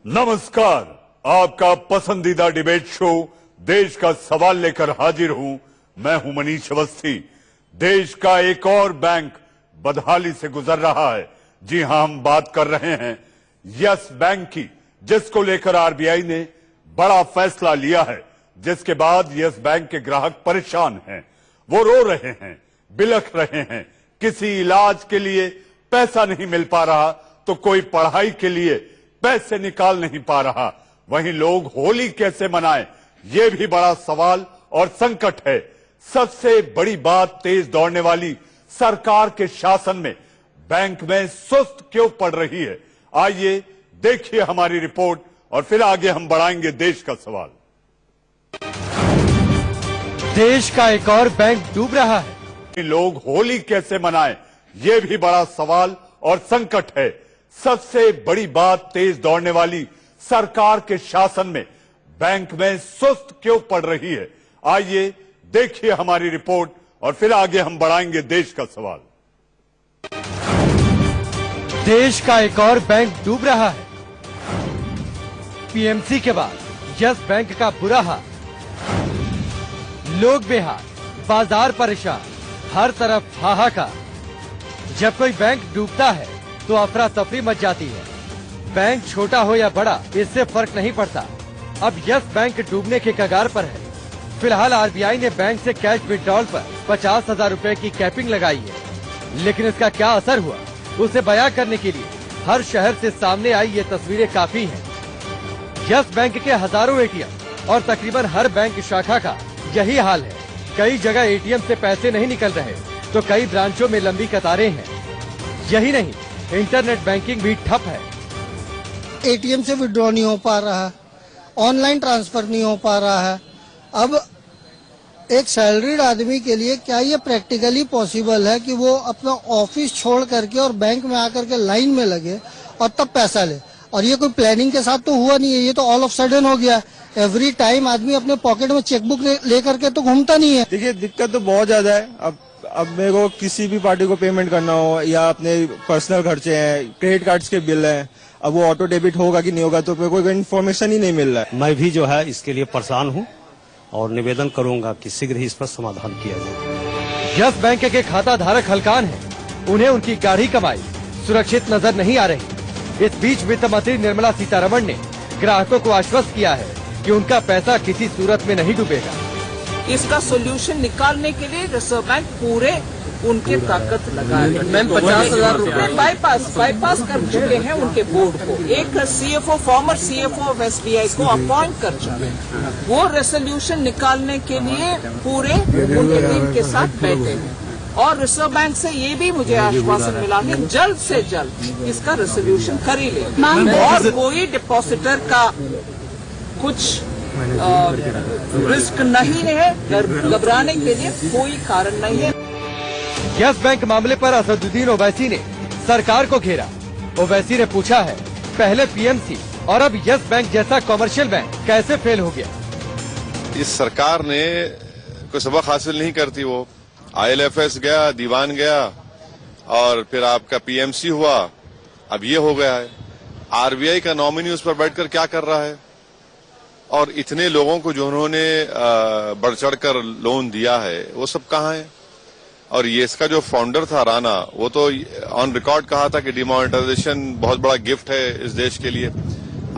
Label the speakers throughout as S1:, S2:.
S1: नमस्कार, आपका पसंदीदा डिबेट शो देश का सवाल लेकर हाजिर हूं। मैं हूं मनीष अवस्थी। देश का एक और बैंक बदहाली से गुजर रहा है। जी हां, हम बात कर रहे हैं यस बैंक की, जिसको लेकर आरबीआई ने बड़ा फैसला लिया है, जिसके बाद यस बैंक के ग्राहक परेशान हैं। वो रो रहे हैं, बिलख रहे हैं। किसी इलाज के लिए पैसा नहीं मिल पा रहा तो कोई पढ़ाई के लिए पैसे निकाल नहीं पा रहा। वहीं लोग होली कैसे मनाएं, यह भी बड़ा सवाल और संकट है। सबसे बड़ी बात, तेज दौड़ने वाली सरकार के शासन में बैंक में सुस्त क्यों पड़ रही है। आइए देखिए हमारी रिपोर्ट और फिर आगे हम बढ़ाएंगे देश का सवाल।
S2: देश का एक और बैंक डूब रहा है।
S1: लोग होली कैसे मनाएं, यह भी बड़ा सवाल और संकट है। सबसे बड़ी बात, तेज दौड़ने वाली सरकार के शासन में बैंक में सुस्त क्यों पड़ रही है। आइए देखिए हमारी रिपोर्ट और फिर आगे हम बढ़ाएंगे देश का सवाल।
S2: देश का एक और बैंक डूब रहा है। पीएमसी के बाद यस बैंक का बुरा हाल। लोग बेहाल, बाजार परेशान, हर तरफ हाहाकार। जब कोई बैंक डूबता है तो अफरा तफरी मच जाती है। बैंक छोटा हो या बड़ा, इससे फर्क नहीं पड़ता। अब यस बैंक डूबने के कगार पर है। फिलहाल आरबीआई ने बैंक से कैश विड्रॉल पर 50,000 रुपए की कैपिंग लगाई है, लेकिन इसका क्या असर हुआ, उसे बयां करने के लिए हर शहर से सामने आई ये तस्वीरें काफी हैं। यस बैंक के हजारों एटीएम और तकरीबन हर बैंक शाखा का यही हाल है। कई जगह एटीएम से पैसे नहीं निकल रहे तो कई ब्रांचों में लंबी कतारें हैं। यही नहीं, इंटरनेट बैंकिंग भी ठप है।
S3: एटीएम से विड्रॉ नहीं हो पा रहा है, ऑनलाइन ट्रांसफर नहीं हो पा रहा है। अब एक सैलरीड आदमी के लिए क्या ये प्रैक्टिकली पॉसिबल है कि वो अपना ऑफिस छोड़ करके और बैंक में आकर के लाइन में लगे और तब पैसा ले। और ये कोई प्लानिंग के साथ तो हुआ नहीं है, ये तो ऑल ऑफ सडन हो गया। एवरी टाइम आदमी अपने पॉकेट में चेकबुक ले करके तो घूमता नहीं है।
S4: देखिए, दिक्कत तो बहुत ज्यादा है। अब मेरे को किसी भी पार्टी को पेमेंट करना हो या अपने पर्सनल खर्चे हैं, क्रेडिट कार्ड्स के बिल हैं, अब वो ऑटो डेबिट होगा कि नहीं होगा तो कोई इन्फॉर्मेशन ही नहीं मिल रहा है।
S5: मैं भी जो है इसके लिए परेशान हूं और निवेदन करूंगा कि शीघ्र ही इस पर समाधान किया जाए।
S2: यस बैंक के खाता धारक हलकान हैं। उन्हें उनकी गाढ़ी कमाई सुरक्षित नजर नहीं आ रही। इस बीच वित्त मंत्री निर्मला सीतारमण ने ग्राहकों को आश्वस्त किया है कि उनका पैसा किसी सूरत में नहीं डूबेगा।
S6: इसका सोल्यूशन निकालने के लिए रिजर्व बैंक पूरे उनके ताकत लगाए। मैम 50,000 रुपए बाईपास कर चुके हैं उनके बोर्ड को। एक CFO, farmer CFO of SBI को अपॉइंट कर चुके हैं। वो रेजोल्यूशन निकालने के लिए पूरे उनके टीम के साथ बैठे हैं। और रिजर्व बैंक से ये भी मुझे आश्वासन मिला कि जल्द से जल्द इसका रेजोल्यूशन कर ही ले। और कोई डिपॉजिटर का कुछ रिस्क नहीं है, घबराने के लिए कोई कारण नहीं है।
S2: यस बैंक मामले पर असदुद्दीन ओवैसी ने सरकार को घेरा। ओवैसी ने पूछा है, पहले पीएमसी और अब यस बैंक जैसा कमर्शियल बैंक कैसे फेल हो गया।
S7: इस सरकार ने कोई सबक हासिल नहीं करती। वो आईएलएफएस गया, दीवान गया और फिर आपका पीएमसी हुआ, अब ये हो गया है। आरबीआई का नॉमिनी उस पर बैठकर क्या कर रहा है। और इतने लोगों को जो उन्होंने बढ़ चढ़कर लोन दिया है वो सब कहाँ है। और ये इसका जो फाउंडर था राणा, वो तो ऑन रिकॉर्ड कहा था कि डिमोनेटाइजेशन बहुत बड़ा गिफ्ट है इस देश के लिए।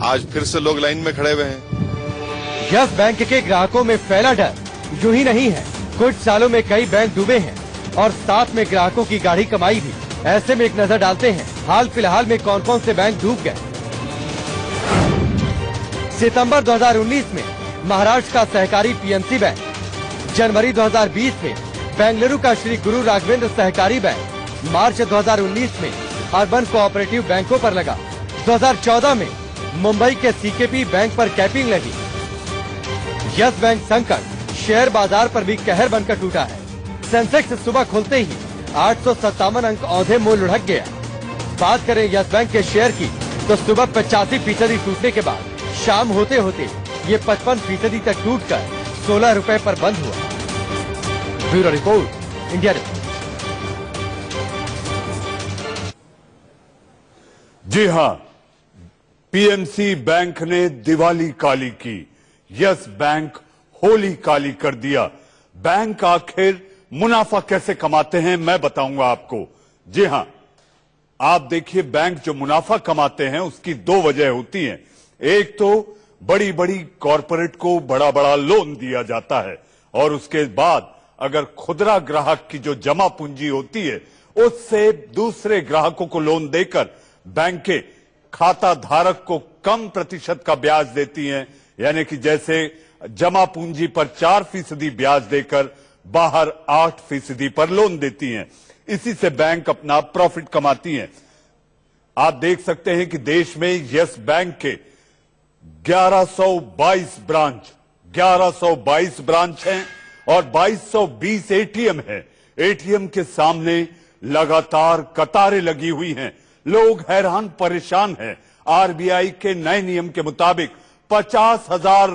S7: आज फिर से लोग लाइन में खड़े हुए हैं।
S2: यस बैंक के ग्राहकों में फैला डर यूं ही नहीं है। कुछ सालों में कई बैंक डूबे हैं और साथ में ग्राहकों की गाढ़ी कमाई भी। ऐसे में एक नजर डालते हैं हाल फिलहाल में कौन कौन से बैंक डूब गए। सितंबर 2019 में महाराष्ट्र का सहकारी पीएमसी बैंक, जनवरी 2020 में बेंगलुरु का श्री गुरु राघवेंद्र सहकारी बैंक, मार्च 2019 में अर्बन कोऑपरेटिव बैंकों पर लगा। 2014 में मुंबई के सीकेपी बैंक पर कैपिंग लगी। यस बैंक संकट शेयर बाजार पर भी कहर बनकर टूटा है। सेंसेक्स सुबह खुलते ही 857 अंक औंधे मुंह लुढ़क गया। बात करें यस बैंक के शेयर की तो सुबह 85% टूटने के बाद शाम होते होते ये 55% तक टूटकर 16 रुपए पर बंद हुआ। Bureau report, India report.
S1: जी हां, पीएमसी बैंक ने दिवाली काली की, यस बैंक होली काली कर दिया। बैंक आखिर मुनाफा कैसे कमाते हैं मैं बताऊंगा आपको। जी हां, आप देखिए, बैंक जो मुनाफा कमाते हैं उसकी दो वजह होती हैं। एक तो बड़ी बड़ी कॉरपोरेट को बड़ा बड़ा लोन दिया जाता है और उसके बाद अगर खुदरा ग्राहक की जो जमा पूंजी होती है उससे दूसरे ग्राहकों को लोन देकर बैंकें खाता धारक को कम प्रतिशत का ब्याज देती हैं, यानी कि जैसे जमा पूंजी पर 4% ब्याज देकर बाहर 8% पर लोन देती हैं। इसी से बैंक अपना प्रॉफिट कमाती हैं। आप देख सकते हैं कि देश में यस बैंक के 1122 ब्रांच हैं और 2220 एटीएम हैं। एटीएम के सामने लगातार कतारें लगी हुई हैं। लोग हैरान परेशान हैं। आरबीआई के नए नियम के मुताबिक 50,000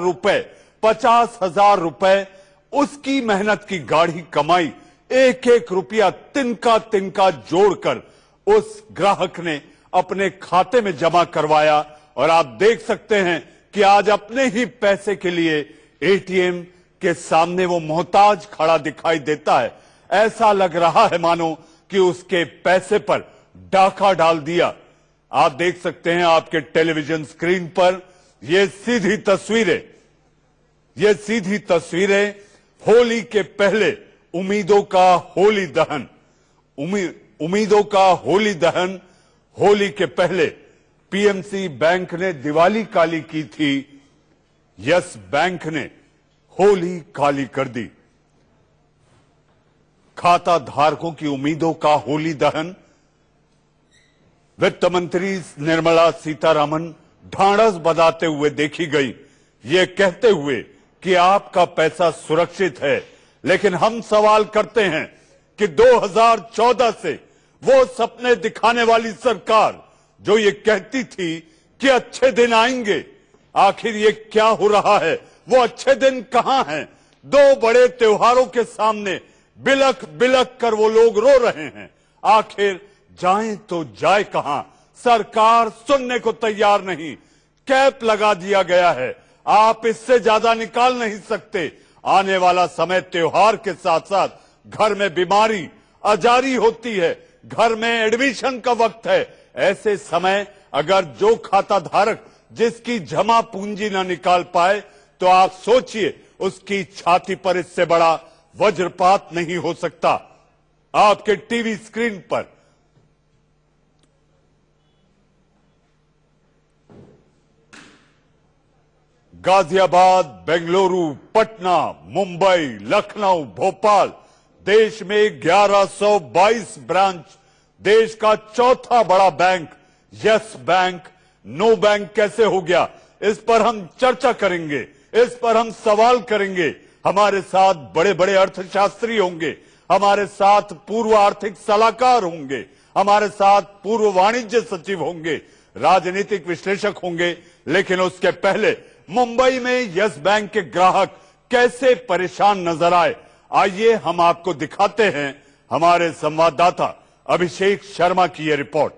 S1: रुपए उसकी मेहनत की गाढ़ी कमाई एक एक रुपया तिनका तिनका जोड़कर उस ग्राहक ने अपने खाते में जमा करवाया। और आप देख सकते हैं कि आज अपने ही पैसे के लिए एटीएम के सामने वो मोहताज खड़ा दिखाई देता है। ऐसा लग रहा है मानो कि उसके पैसे पर डाका डाल दिया। आप देख सकते हैं आपके टेलीविजन स्क्रीन पर ये सीधी तस्वीरें होली के पहले उम्मीदों का होली दहन होली के पहले पीएमसी बैंक ने दिवाली काली की थी, यस बैंक ने होली काली कर दी। खाता धारकों की उम्मीदों का होली दहन। वित्त मंत्री निर्मला सीतारामन ढांढस बंधाते हुए देखी गई, ये कहते हुए कि आपका पैसा सुरक्षित है। लेकिन हम सवाल करते हैं कि 2014 से वो सपने दिखाने वाली सरकार जो ये कहती थी कि अच्छे दिन आएंगे, आखिर ये क्या हो रहा है? वो अच्छे दिन कहां हैं? दो बड़े त्योहारों के सामने बिलख बिलख कर वो लोग रो रहे हैं। आखिर जाएं तो जाए कहां? सरकार सुनने को तैयार नहीं। कैप लगा दिया गया है, आप इससे ज्यादा निकाल नहीं सकते। आने वाला समय त्योहार के साथ साथ घर में बीमारी अजारी होती है, घर में एडमिशन का वक्त है। ऐसे समय अगर जो खाता धारक जिसकी जमा पूंजी ना निकाल पाए तो आप सोचिए उसकी छाती पर इससे बड़ा वज्रपात नहीं हो सकता। आपके टीवी स्क्रीन पर गाजियाबाद, बेंगलुरु, पटना, मुंबई, लखनऊ, भोपाल, देश में 1122 ब्रांच, देश का चौथा बड़ा bank Yes Bank no bank कैसे हो गया? इस पर हम चर्चा करेंगे, इस पर हम सवाल करेंगे। हमारे साथ बड़े बड़े अर्थशास्त्री होंगे, हमारे साथ पूर्व आर्थिक सलाहकार होंगे, हमारे साथ पूर्व वाणिज्य सचिव होंगे, राजनीतिक विश्लेषक होंगे। लेकिन उसके पहले मुंबई में यस बैंक के ग्राहक कैसे परेशान नजर आए, आइए हम आपको दिखाते हैं। हमारे संवाददाता अभिषेक शर्मा की यह रिपोर्ट।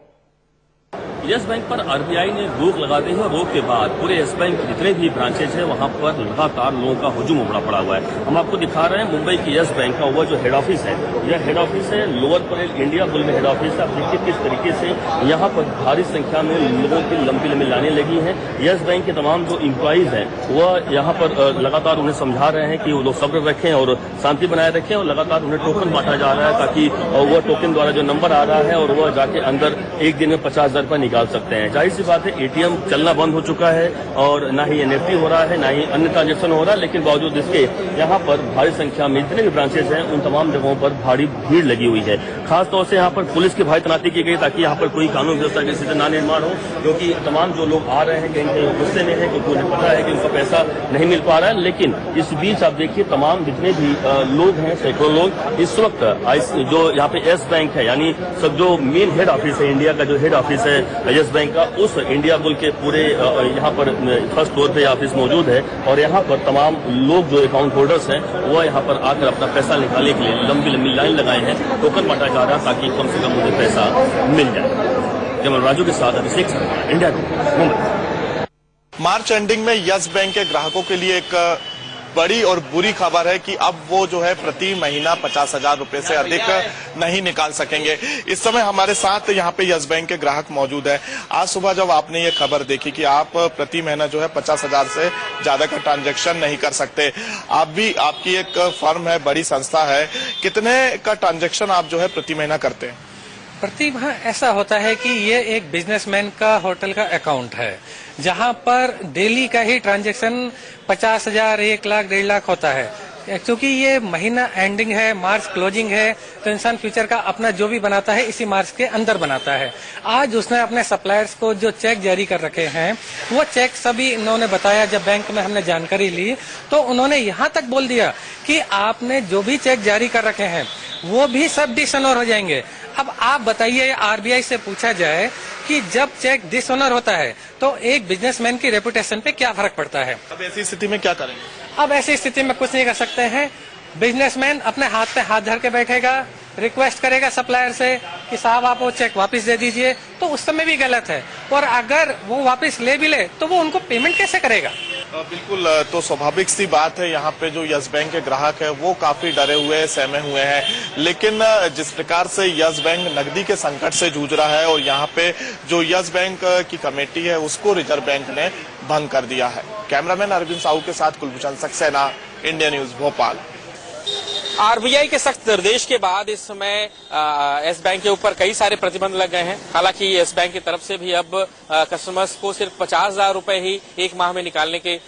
S8: यस बैंक पर आरबीआई ने रोक लगा दी है और रोक के बाद पूरे यस बैंक के जितने भी ब्रांचेज हैं वहां पर लगातार लोगों का हुजूम उमड़ा पड़ा हुआ है। हम आपको दिखा रहे हैं मुंबई की यस बैंक का वो जो हेड ऑफिस है, यह हेड ऑफिस है लोअर परेल इंडिया बुल में हेड ऑफिस है। आप देखिए किस तरीके से यहाँ पर भारी संख्या में लोगों की लंबी लाइनें लगी हैं। यस बैंक के तमाम जो इम्प्लॉइज हैं वह यहाँ पर लगातार उन्हें समझा रहे हैं कि वो लोग सब्र रखें और शांति बनाए रखें और लगातार उन्हें टोकन बांटा जा रहा है ताकि वह टोकन द्वारा जो नंबर आ रहा है और वह जाके अंदर एक दिन में 50,000 रुपये निकाल सकते हैं। जाहिर सी बात है एटीएम चलना बंद हो चुका है और ना ही एनएफटी हो रहा है ना ही अन्य ट्रांजेक्शन हो रहा है, लेकिन बावजूद इसके यहाँ पर भारी संख्या में जितने भी ब्रांचेज हैं उन तमाम जगहों पर भारी भीड़ लगी हुई है। खासतौर से यहाँ पर पुलिस की भारी तैनाती की गई ताकि यहाँ पर कोई कानून व्यवस्था की स्थिति ना निर्माण हो, क्योंकि तमाम जो लोग आ रहे हैं कहीं कहीं गुस्से में है क्योंकि उन्हें पता है कि उनका पैसा नहीं मिल पा रहा है। लेकिन इस बीच आप देखिए तमाम जितने भी लोग हैं, सैकड़ों लोग इस वक्त जो यहाँ पे यस बैंक है यानी सब जो मेन हेड ऑफिस है, इंडिया का जो हेड ऑफिस है यस बैंक का, उस इंडिया बुल के पूरे यहाँ पर फर्स्ट फ्लोर पे ऑफिस मौजूद है और यहाँ पर तमाम लोग जो अकाउंट होल्डर्स हैं वो यहाँ पर आकर अपना पैसा निकालने के लिए लंबी लंबी लाइन लगाए हैं। टोकन बांटा जा रहा है ताकि कम से कम मुझे पैसा मिल जाए। जमल राजू के साथ Abhishek Sharma, India Mumbai.
S9: March ending में यस बैंक के ग्राहकों के लिए एक बड़ी और बुरी खबर है कि अब वो जो है प्रति महीना 50,000 रुपए से अधिक नहीं निकाल सकेंगे। इस समय हमारे साथ यहाँ पे यस बैंक के ग्राहक मौजूद है। आज सुबह जब आपने ये खबर देखी कि आप प्रति महीना जो है 50,000 से ज्यादा का ट्रांजैक्शन नहीं कर सकते, आप भी, आपकी एक फर्म है, बड़ी संस्था है, कितने का ट्रांजैक्शन आप जो है प्रति महीना करते हैं?
S10: प्रति माह ऐसा होता है कि ये एक बिजनेसमैन का होटल का अकाउंट है, जहां पर डेली का ही ट्रांजैक्शन 50,000, 1 लाख, 1.5 लाख होता है। क्योंकि ये महीना एंडिंग है, मार्च क्लोजिंग है, तो इंसान फ्यूचर का अपना जो भी बनाता है इसी मार्च के अंदर बनाता है। आज उसने अपने सप्लायर्स को जो चेक जारी कर रखे हैं, वो चेक सभी इन्होंने बताया, जब बैंक में हमने जानकारी ली तो उन्होंने यहाँ तक बोल दिया कि आपने जो भी चेक जारी कर रखे हैं वो भी सब डिसऑनर हो जाएंगे। अब आप बताइए, आरबीआई से पूछा जाए कि जब चेक डिसऑनर होता है तो एक बिजनेसमैन की रेपुटेशन पे क्या फर्क पड़ता है।
S9: अब ऐसी स्थिति में क्या करेंगे?
S10: अब ऐसी स्थिति में कुछ नहीं कर सकते हैं। बिजनेसमैन अपने हाथ पे हाथ धर के बैठेगा, रिक्वेस्ट करेगा सप्लायर से कि साहब आप वो चेक वापस दे दीजिए, तो उस समय भी गलत है। और अगर वो वापस ले भी ले तो वो उनको पेमेंट कैसे करेगा?
S9: बिल्कुल, तो स्वाभाविक सी बात है, यहाँ पे जो यस बैंक के ग्राहक है वो काफी डरे हुए हैं, सहमे हुए हैं। लेकिन जिस प्रकार से यस बैंक नकदी के संकट से जूझ रहा है और यहाँ पे जो यस बैंक की कमेटी है उसको रिजर्व बैंक ने भंग कर दिया है। कैमरामैन अरविंद साहू के साथ Kulbhushan Saxena, India news Bhopal.
S11: RBI के सख्त निर्देश के बाद इस समय यस बैंक के ऊपर कई सारे प्रतिबंध लग गए हैं। हालांकि यस बैंक की तरफ से भी अब कस्टमर्स को सिर्फ 50,000 रुपए ही एक माह में निकालने के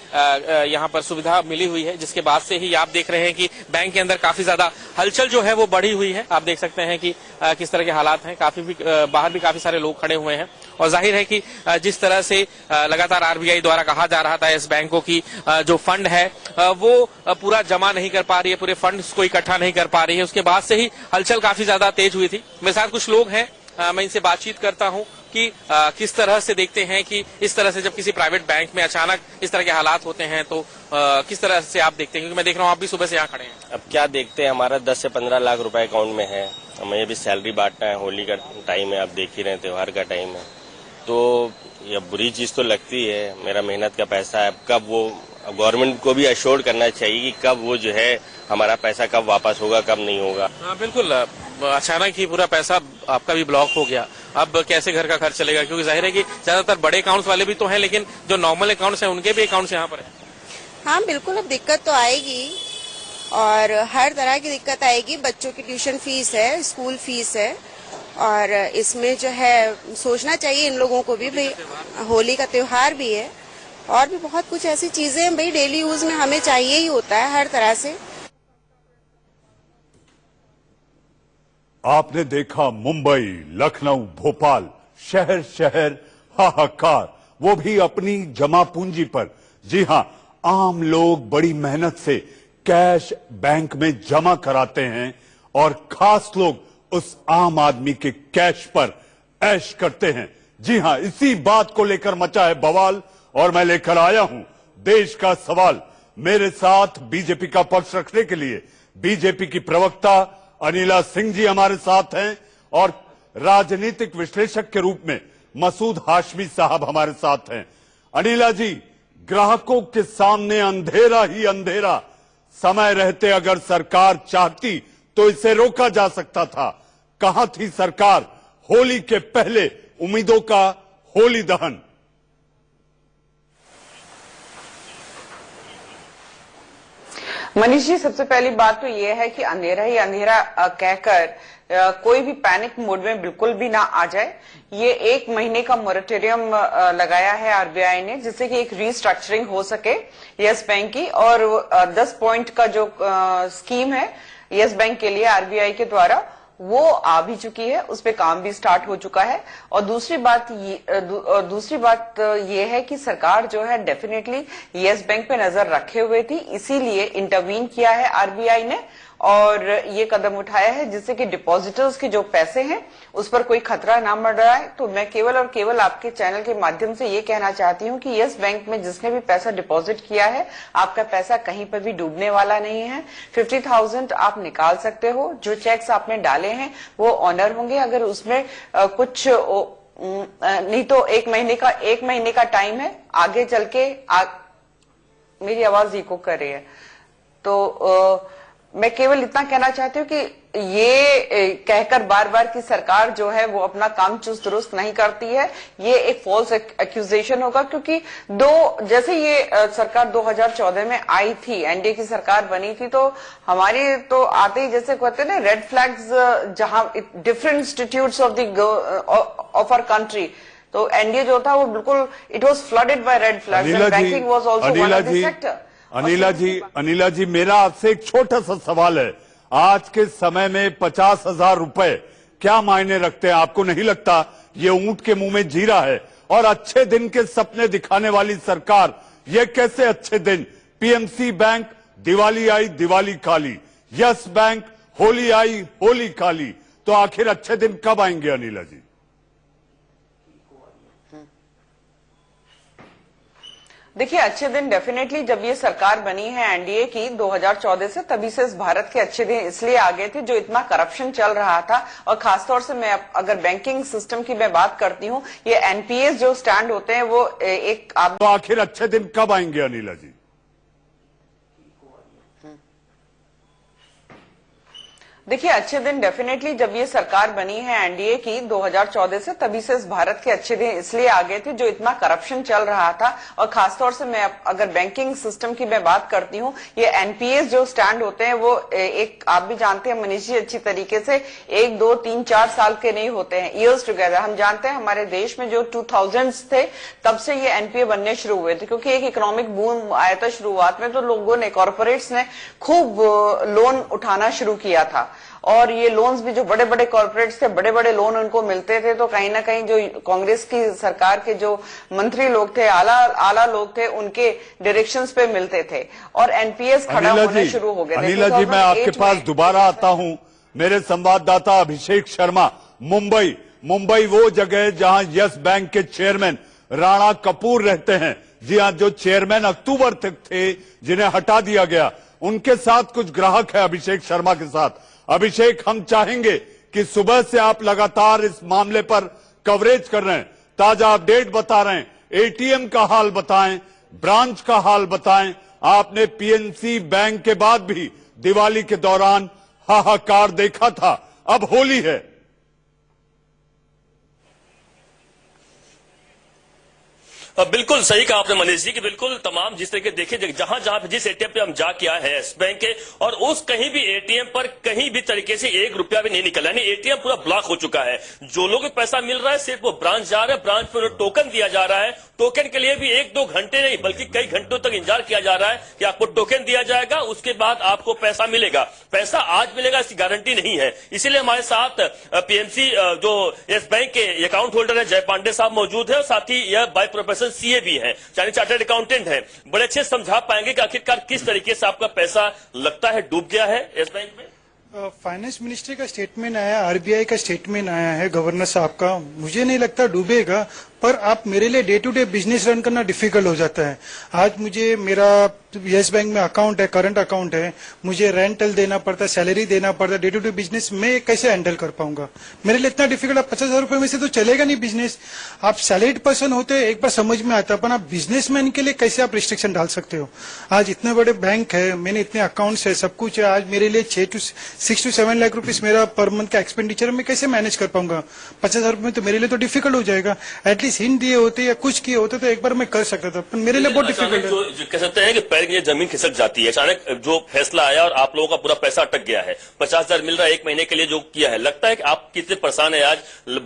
S11: यहां पर सुविधा मिली हुई है, जिसके बाद से ही आप देख रहे हैं कि बैंक के अंदर काफी ज्यादा हलचल जो है वो बढ़ी हुई है। आप देख सकते हैं कि किस तरह के हालात हैं, बाहर भी काफी सारे लोग खड़े हुए हैं। और जाहिर है कि जिस तरह से लगातार आरबीआई द्वारा कहा जा रहा था यस बैंकों की जो फंड है वो पूरा जमा नहीं कर पा रही है, पूरे फंड्स को इकट्ठा नहीं कर पा रही है, उसके बाद से ही हलचल काफी ज्यादा तेज हुई थी। मेरे साथ कुछ लोग हैं, मैं इनसे बातचीत करता हूं कि किस तरह से देखते हैं कि इस तरह से जब किसी प्राइवेट बैंक में अचानक इस तरह के हालात होते हैं तो किस तरह से आप देखते हैं, क्योंकि मैं देख रहा हूं आप भी सुबह से यहाँ खड़े हैं।
S12: अब क्या देखते हैं, हमारा 10 से 15 लाख रुपए अकाउंट में है, हमें भी सैलरी बांटना है, होली का टाइम है, आप देख ही रहे हैं, त्योहार का टाइम है, तो ये बुरी चीज तो लगती है। मेरा मेहनत का पैसा है, कब वो गवर्नमेंट को भी अश्योर करना चाहिए कि कब वो जो है हमारा पैसा कब वापस होगा, कब नहीं होगा।
S11: हाँ बिल्कुल, अचानक ही पूरा पैसा आपका भी ब्लॉक हो गया, अब कैसे घर का खर्च चलेगा? क्योंकि जाहिर है कि ज्यादातर बड़े अकाउंट्स वाले भी तो हैं, लेकिन जो नॉर्मल अकाउंट्स हैं उनके भी अकाउंट्स यहाँ पर है।
S13: हाँ बिल्कुल, अब दिक्कत तो आएगी और हर तरह की दिक्कत आएगी। बच्चों की ट्यूशन फीस है, स्कूल फीस है, और इसमें जो है सोचना चाहिए इन लोगों को भी, भाई होली का त्योहार भी है और भी बहुत कुछ ऐसी चीजें हैं भाई डेली यूज में हमें चाहिए ही होता है हर तरह से।
S1: आपने देखा मुंबई, लखनऊ, भोपाल, शहर शहर हाहाकार, वो भी अपनी जमा पूंजी पर। जी हां, आम लोग बड़ी मेहनत से कैश बैंक में जमा कराते हैं और खास लोग उस आम आदमी के कैश पर ऐश करते हैं। जी हां, इसी बात को लेकर मचा है बवाल और मैं लेकर आया हूं देश का सवाल। मेरे साथ बीजेपी का पक्ष रखने के लिए बीजेपी की प्रवक्ता अनिला सिंह जी हमारे साथ हैं और राजनीतिक विश्लेषक के रूप में मसूद हाशमी साहब हमारे साथ हैं। अनिला जी, ग्राहकों के सामने अंधेरा ही अंधेरा, समय रहते अगर सरकार चाहती तो इसे रोका जा सकता था। कहां थी सरकार होली के पहले उम्मीदों का होली दहन?
S14: मनीष जी, सबसे पहली बात तो ये है कि अंधेरा ही अंधेरा कहकर कोई भी पैनिक मोड में बिल्कुल भी ना आ जाए। ये 1 महीने का मोरेटोरियम लगाया है आरबीआई ने, जिससे कि एक रीस्ट्रक्चरिंग हो सके यस बैंक की, और 10 पॉइंट का जो स्कीम है यस बैंक के लिए आरबीआई के द्वारा, वो आ भी चुकी है, उस पे काम भी स्टार्ट हो चुका है। और दूसरी बात ये है कि सरकार जो है डेफिनेटली यस बैंक पे नजर रखे हुए थी, इसीलिए इंटरवीन किया है आरबीआई ने और ये कदम उठाया है जिससे कि डिपॉजिटर्स के जो पैसे हैं उस पर कोई खतरा ना मंडराए। तो मैं केवल और केवल आपके चैनल के माध्यम से ये कहना चाहती हूँ कि यस बैंक में जिसने भी पैसा डिपॉजिट किया है, आपका पैसा कहीं पर भी डूबने वाला नहीं है। 50,000 आप निकाल सकते हो। जो चेक्स आपने डाले हैं वो ऑनर होंगे। अगर उसमें कुछ नहीं तो एक महीने का टाइम है। आगे चल के मेरी आवाज इको कर रही है, तो मैं केवल इतना कहना चाहती हूँ कि ये कहकर बार बार कि सरकार जो है वो अपना काम चुस्त दुरुस्त नहीं करती है, ये एक फॉल्स एक्यूजेशन होगा। क्योंकि जैसे ये सरकार 2014 में आई थी, एनडीए की सरकार बनी थी, तो हमारी तो आते ही जैसे कहते हैं ना रेड फ्लैग्स, जहां different institutes of our country, तो एनडीए जो था वो बिल्कुल it was flooded by red flags and banking was also one of the sector.
S1: Anila ji मेरा आपसे एक छोटा सा सवाल है, आज के समय में 50,000 रुपए क्या मायने रखते हैं? आपको नहीं लगता ये ऊंट के मुंह में जीरा है? और अच्छे दिन के सपने दिखाने वाली सरकार, ये कैसे अच्छे दिन? पीएमसी बैंक दिवाली आई दिवाली काली, यस बैंक होली आई होली काली, तो आखिर अच्छे दिन कब आएंगे अनिला जी?
S14: देखिए, अच्छे दिन डेफिनेटली जब ये सरकार बनी है एनडीए की 2014 से, तभी से इस भारत के अच्छे दिन इसलिए आ गए थे जो इतना करप्शन चल रहा था। और खासतौर से मैं अगर बैंकिंग सिस्टम की मैं बात करती हूँ, ये एनपीएस जो स्टैंड होते हैं वो एक
S1: तो आखिर अच्छे दिन कब आएंगे अनिला जी?
S14: देखिए, अच्छे दिन डेफिनेटली जब ये सरकार बनी है एनडीए की 2014 से, तभी से इस भारत के अच्छे दिन इसलिए आ गए थे जो इतना करप्शन चल रहा था। और खासतौर से मैं अगर बैंकिंग सिस्टम की मैं बात करती हूँ, ये एनपीएस जो स्टैंड होते हैं वो एक आप भी जानते हैं मनीष जी अच्छी तरीके से 1, 2, 3, 4 साल के नहीं होते हैं, ईयर्स टुगेदर। हम जानते हैं हमारे देश में जो 2000s थे तब से ये एनपीए बनने शुरू हुए थे, क्योंकि एक इकोनॉमिक बूम आया था शुरुआत में, तो लोगों ने, कॉर्पोरेट्स ने खूब लोन उठाना शुरू किया था। और ये लोन्स भी जो बड़े बड़े कॉर्पोरेट्स थे, बड़े बड़े लोन उनको मिलते थे, तो कहीं ना कहीं जो कांग्रेस की सरकार के जो मंत्री लोग थे, आला लोग थे, उनके डायरेक्शंस पे मिलते थे और एनपीएस खड़ा होने शुरू हो गए थे।
S1: अनिला जी, मैं आपके पास दोबारा आता हूं। मेरे संवाददाता अभिषेक शर्मा, मुंबई वो जगह जहां यस बैंक के चेयरमैन राणा कपूर रहते हैं। जी हाँ, जो चेयरमैन अक्टूबर तक थे, जिन्हें हटा दिया गया, उनके साथ कुछ ग्राहक है अभिषेक शर्मा के साथ। अभिषेक, हम चाहेंगे कि सुबह से आप लगातार इस मामले पर कवरेज कर रहे हैं, ताजा अपडेट बता रहे हैं, एटीएम का हाल बताएं, ब्रांच का हाल बताएं। आपने पीएनसी बैंक के बाद भी दिवाली के दौरान हाहाकार देखा था, अब होली है।
S8: बिल्कुल सही कहा आपने मनीष जी कि बिल्कुल तमाम जिस तरीके देखे जहां जहां जिस एटीएम पे हम जाके आए हैं यस बैंक के, और उस कहीं भी एटीएम पर कहीं भी तरीके से 1 रुपया भी नहीं निकला, यानी एटीएम पूरा ब्लॉक हो चुका है। जो लोगों को पैसा मिल रहा है सिर्फ वो ब्रांच जा रहा है, ब्रांच पर टोकन दिया जा रहा है, टोकन के लिए भी 1-2 घंटे नहीं बल्कि कई घंटों तक इंतजार किया जा रहा है कि आपको टोकन दिया जाएगा, उसके बाद आपको पैसा मिलेगा। पैसा आज मिलेगा इसकी गारंटी नहीं है। इसीलिए हमारे साथ पीएमसी जो यस बैंक के अकाउंट होल्डर है जय पांडे साहब मौजूद है, और साथ ही यह बाय प्रोफेशन सीए भी है, यानी चार्टर्ड अकाउंटेंट है। बड़े अच्छे समझा पाएंगे कि आखिरकार किस तरीके से आपका पैसा लगता है डूब गया है इस बैंक में।
S15: फाइनेंस मिनिस्ट्री का स्टेटमेंट आया, आरबीआई का स्टेटमेंट आया है गवर्नर साहब का, मुझे नहीं लगता डूबेगा, पर आप मेरे लिए day to day business run करना डिफिकल्ट हो जाता है। आज मुझे मेरा यस बैंक में अकाउंट है, करंट अकाउंट है, मुझे रेंटल देना पड़ता है, सैलरी देना पड़ता है, डे टू डे बिजनेस मैं कैसे हैंडल कर पाऊंगा? मेरे लिए इतना डिफिकल्ट। आप 50,000 रुपए में से तो चलेगा नहीं बिजनेस। आप सैलरीड पर्सन होते एक बार समझ में आता, पर आप बिजनेसमैन के लिए कैसे आप रिस्ट्रिक्शन डाल सकते हो? आज इतने बड़े बैंक है, मैंने इतने अकाउंट्स है, सब कुछ है, आज मेरे लिए 6 to 7 लाख रुपीज मेरा पर मंथ का एक्सपेंडिचर मैं कैसे मैनेज कर पाऊंगा? 50,000 रुपए में तो मेरे लिए तो डिफिकल्ट हो जाएगा। एटलीस्ट हिंट दिए होते या कुछ किए होते तो एक बार मैं कर सकता था, पर मेरे लिए बहुत डिफिकल्ट है।
S8: जो कह सकते हैं कि पैर की जमीन खिसक जाती है, अचानक जो फैसला आया और आप लोगों का पूरा पैसा अटक गया है, 50,000 मिल रहा है 1 महीने के लिए जो किया है, लगता है कि आप कितने परेशान है? आज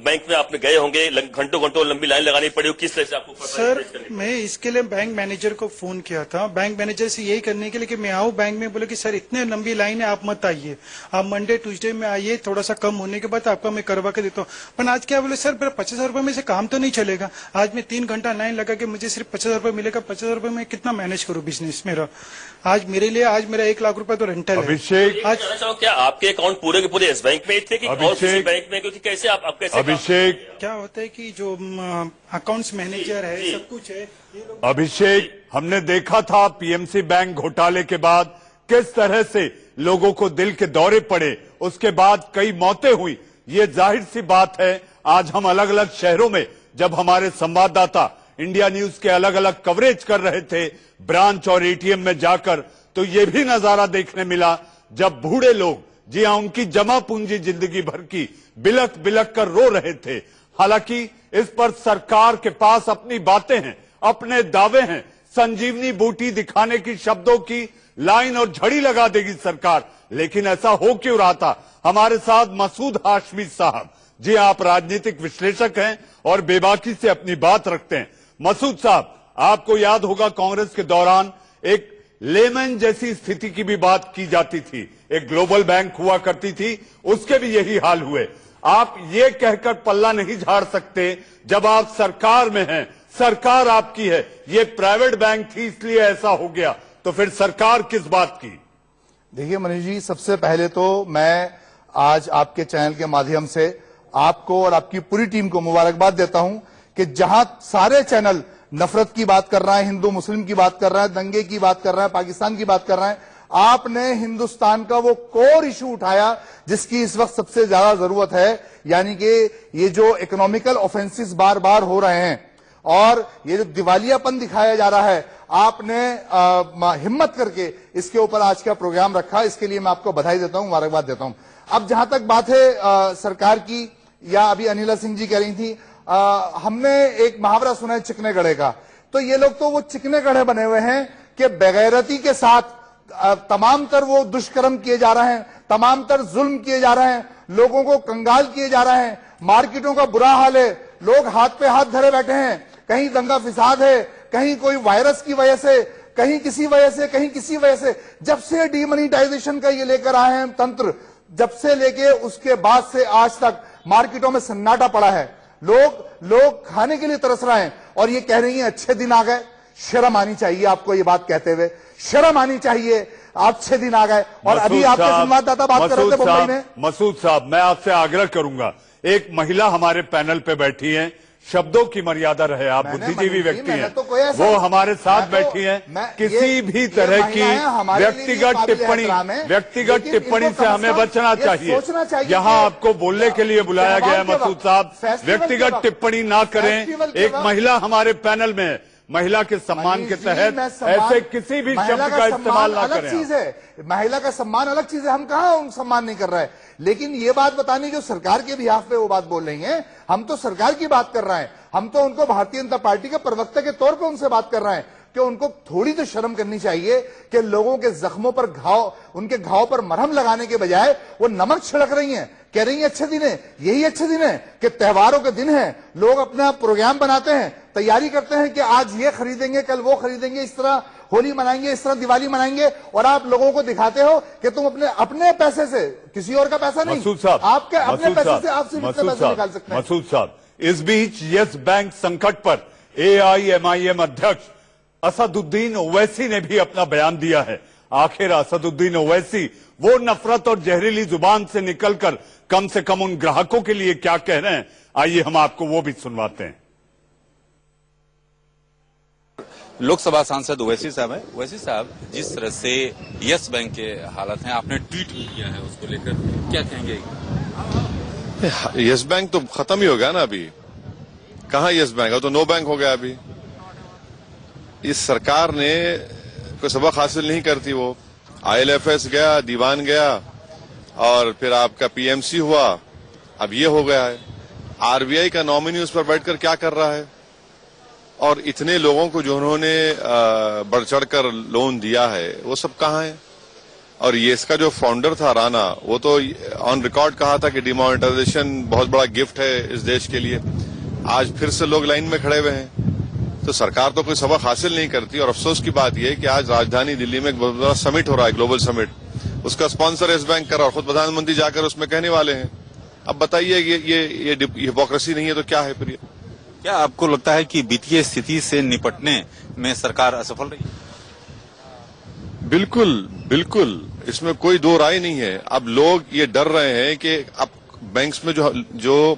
S8: बैंक में आपने गए होंगे, घंटों घंटों लंबी लाइन लगानी पड़ी, किस तरह से आपको?
S15: सर, मैं इसके लिए बैंक मैनेजर को फोन किया था, बैंक मैनेजर से यही करने के लिए कि मैं आऊं बैंक में, बोले कि सर इतने लंबी लाइन है, आप मत आइए, आप मंडे ट्यूसडे में आइए, थोड़ा सा कम होने के बाद आपका मैं करवा के देता हूँ। पर आज क्या बोले, सर 50,000 रुपए में से काम तो नहीं चलेगा। आज मैं 3 घंटा लाइन लगा के मुझे सिर्फ 50,000 रुपए मिलेगा, 50,000 रुपए में कितना मैनेज करूँ बिजनेस मेरा? आज मेरे लिए आज मेरा 1 लाख रुपए तो रेंटल है।
S1: अभिषेक,
S8: आज क्या आपके अकाउंट पूरे के पूरे इस बैंक में थे कि और किसी बैंक में? क्योंकि कैसे आप कैसे?
S1: अभिषेक,
S15: क्या होता है कि जो अकाउंट्स मैनेजर है, सब कुछ है।
S1: अभिषेक, हमने देखा था पीएमसी बैंक घोटाले के बाद किस तरह से लोगों को दिल के दौरे पड़े, उसके बाद कई मौतें हुई। ये जाहिर सी बात है आज हम अलग अलग शहरों में जब हमारे संवाददाता इंडिया न्यूज के अलग अलग कवरेज कर रहे थे ब्रांच और एटीएम में जाकर, तो ये भी नजारा देखने मिला जब बूढ़े लोग, जी हां, उनकी जमा पूंजी जिंदगी भर की बिलक बिलक कर रो रहे थे। हालांकि इस पर सरकार के पास अपनी बातें हैं, अपने दावे हैं, संजीवनी बूटी दिखाने की शब्दों की लाइन और झड़ी लगा देगी सरकार, लेकिन ऐसा हो क्यों रहा था? हमारे साथ मसूद हाशमी साहब, जी आप राजनीतिक विश्लेषक हैं और बेबाकी से अपनी बात रखते हैं। मसूद साहब, आपको याद होगा कांग्रेस के दौरान एक लेमन जैसी स्थिति की भी बात की जाती थी, एक ग्लोबल बैंक हुआ करती थी, उसके भी यही हाल हुए। आप ये कहकर पल्ला नहीं झाड़ सकते जब आप सरकार में हैं, सरकार आपकी है, ये प्राइवेट बैंक थी इसलिए ऐसा हो गया, तो फिर सरकार किस बात की?
S16: देखिए मनीष जी, सबसे पहले तो मैं आज आपके चैनल के माध्यम से आपको और आपकी पूरी टीम को मुबारकबाद देता हूं कि जहां सारे चैनल नफरत की बात कर रहा है, हिंदू मुस्लिम की बात कर रहा है, दंगे की बात कर रहा है, पाकिस्तान की बात कर रहा है, आपने हिंदुस्तान का वो कोर इशू उठाया जिसकी इस वक्त सबसे ज्यादा जरूरत है, यानी कि ये जो इकोनॉमिकल ऑफेंसिस बार बार हो रहे हैं और ये जो दिवालियापन दिखाया जा रहा है, आपने हिम्मत करके इसके ऊपर आज का प्रोग्राम रखा। इसके लिए मैं आपको बधाई देता हूं, मुबारकबाद देता हूं। अब जहां तक बात है सरकार की, या अभी अनिला सिंह जी कह रही थी, हमने एक मुहावरा सुना है चिकने गढ़े का, तो ये लोग तो वो चिकने गढ़े बने हुए हैं कि बेगैरती के साथ तमाम तर वो दुष्कर्म किए जा रहे हैं, तमाम तर जुल्म किए जा रहे हैं, लोगों को कंगाल किए जा रहे हैं, मार्केटों का बुरा हाल है, लोग हाथ पे हाथ धरे बैठे हैं, कहीं दंगा फिसाद है, कहीं कोई वायरस की वजह से, कहीं किसी वजह से, कहीं किसी वजह से। जब से डीमोनेटाइजेशन का ये लेकर आए हैं तंत्र, जब से लेके उसके बाद से आज तक मार्केटों में सन्नाटा पड़ा है, लोग खाने के लिए तरस रहे हैं और ये कह रही हैं अच्छे दिन आ गए। शर्म आनी चाहिए आपको ये बात कहते हुए, शर्म आनी चाहिए, अच्छे दिन आ गए। और अभी आपके संवाददाता बात कर रहे थे मुंबई में।
S1: मसूद साहब, मैं आपसे आग्रह करूंगा, एक महिला हमारे पैनल पे बैठी है, शब्दों की मर्यादा रहे, आप बुद्धिजीवी व्यक्ति हैं, वो हमारे साथ बैठी हैं, किसी भी तरह की व्यक्तिगत टिप्पणी से हमें बचना चाहिए। यहाँ आपको बोलने के लिए बुलाया गया है मसूद साहब, व्यक्तिगत टिप्पणी ना करें। एक महिला हमारे पैनल में है, महिला के सम्मान के तहत ऐसे किसी भी शब्द का इस्तेमाल ना करें।
S16: चीज है, महिला का सम्मान अलग चीज है, हम कहाँ सम्मान नहीं कर रहे हैं, लेकिन ये बात बतानी जो सरकार के बिहाफ पे वो बात बोल रही हैं, हम तो सरकार की बात कर रहे हैं, हम तो उनको भारतीय जनता पार्टी के प्रवक्ता के तौर पे उनसे बात कर रहे हैं कि उनको थोड़ी तो शर्म करनी चाहिए कि लोगों के जख्मों पर उनके घाव पर मरहम लगाने के बजाय वो नमक छिड़क रही हैं, कह रही हैं अच्छे दिन है। यही अच्छे दिन है कि त्योहारों के दिन है, लोग अपना प्रोग्राम बनाते हैं, तैयारी करते हैं कि आज ये खरीदेंगे, कल वो खरीदेंगे, इस तरह होली मनाएंगे, इस तरह दिवाली मनाएंगे, और आप लोगों को दिखाते हो कि तुम अपने पैसे से, किसी और का पैसा नहीं, आपके अपने पैसे से आप सिर्फ इतने पैसे निकाल सकते हैं।
S1: मसूद साहब, इस बीच यस बैंक संकट पर AIMIM अध्यक्ष असदुद्दीन ओवैसी ने भी अपना बयान दिया है। आखिर असदुद्दीन ओवैसी वो नफरत और जहरीली जुबान से निकलकर कम से कम उन ग्राहकों के लिए क्या कह रहे हैं, आइए हम आपको वो भी सुनवाते हैं।
S17: लोकसभा सांसद ओवैसी साहब हैं। ओवैसी साहब, जिस तरह से यस बैंक के हालत हैं, आपने ट्वीट भी किया है, उसको लेकर क्या कहेंगे?
S7: यस बैंक तो खत्म ही हो गया ना, अभी कहाँ यस बैंक है, तो नो बैंक हो गया। अभी इस सरकार ने कोई सबक हासिल नहीं करती, वो ILFS गया, दीवान गया, और फिर आपका PMC हुआ, अब ये हो गया है। RBI का नॉमिनी उस पर बैठकर क्या कर रहा है, और इतने लोगों को जो उन्होंने बढ़ चढ़कर लोन दिया है वो सब कहाँ है। और ये इसका जो फाउंडर था राणा, वो तो ऑन रिकॉर्ड कहा था कि डिमोनेटाइजेशन बहुत बड़ा गिफ्ट है इस देश के लिए। आज फिर से लोग लाइन में खड़े हुए हैं, तो सरकार तो कोई सबक हासिल नहीं करती। और अफसोस की बात यह है कि आज राजधानी दिल्ली में एक बहुत बड़ा समिट हो रहा है, ग्लोबल समिट, उसका स्पॉन्सर यस बैंक कर रहा है, खुद प्रधानमंत्री जाकर उसमें कहने वाले हैं। अब बताइए ये हिपोक्रेसी नहीं है तो क्या है फिर?
S17: क्या आपको लगता है कि वित्तीय स्थिति से निपटने में सरकार असफल रही?
S7: बिल्कुल बिल्कुल, इसमें कोई दो राय नहीं है। अब लोग ये डर रहे हैं कि अब बैंक्स में जो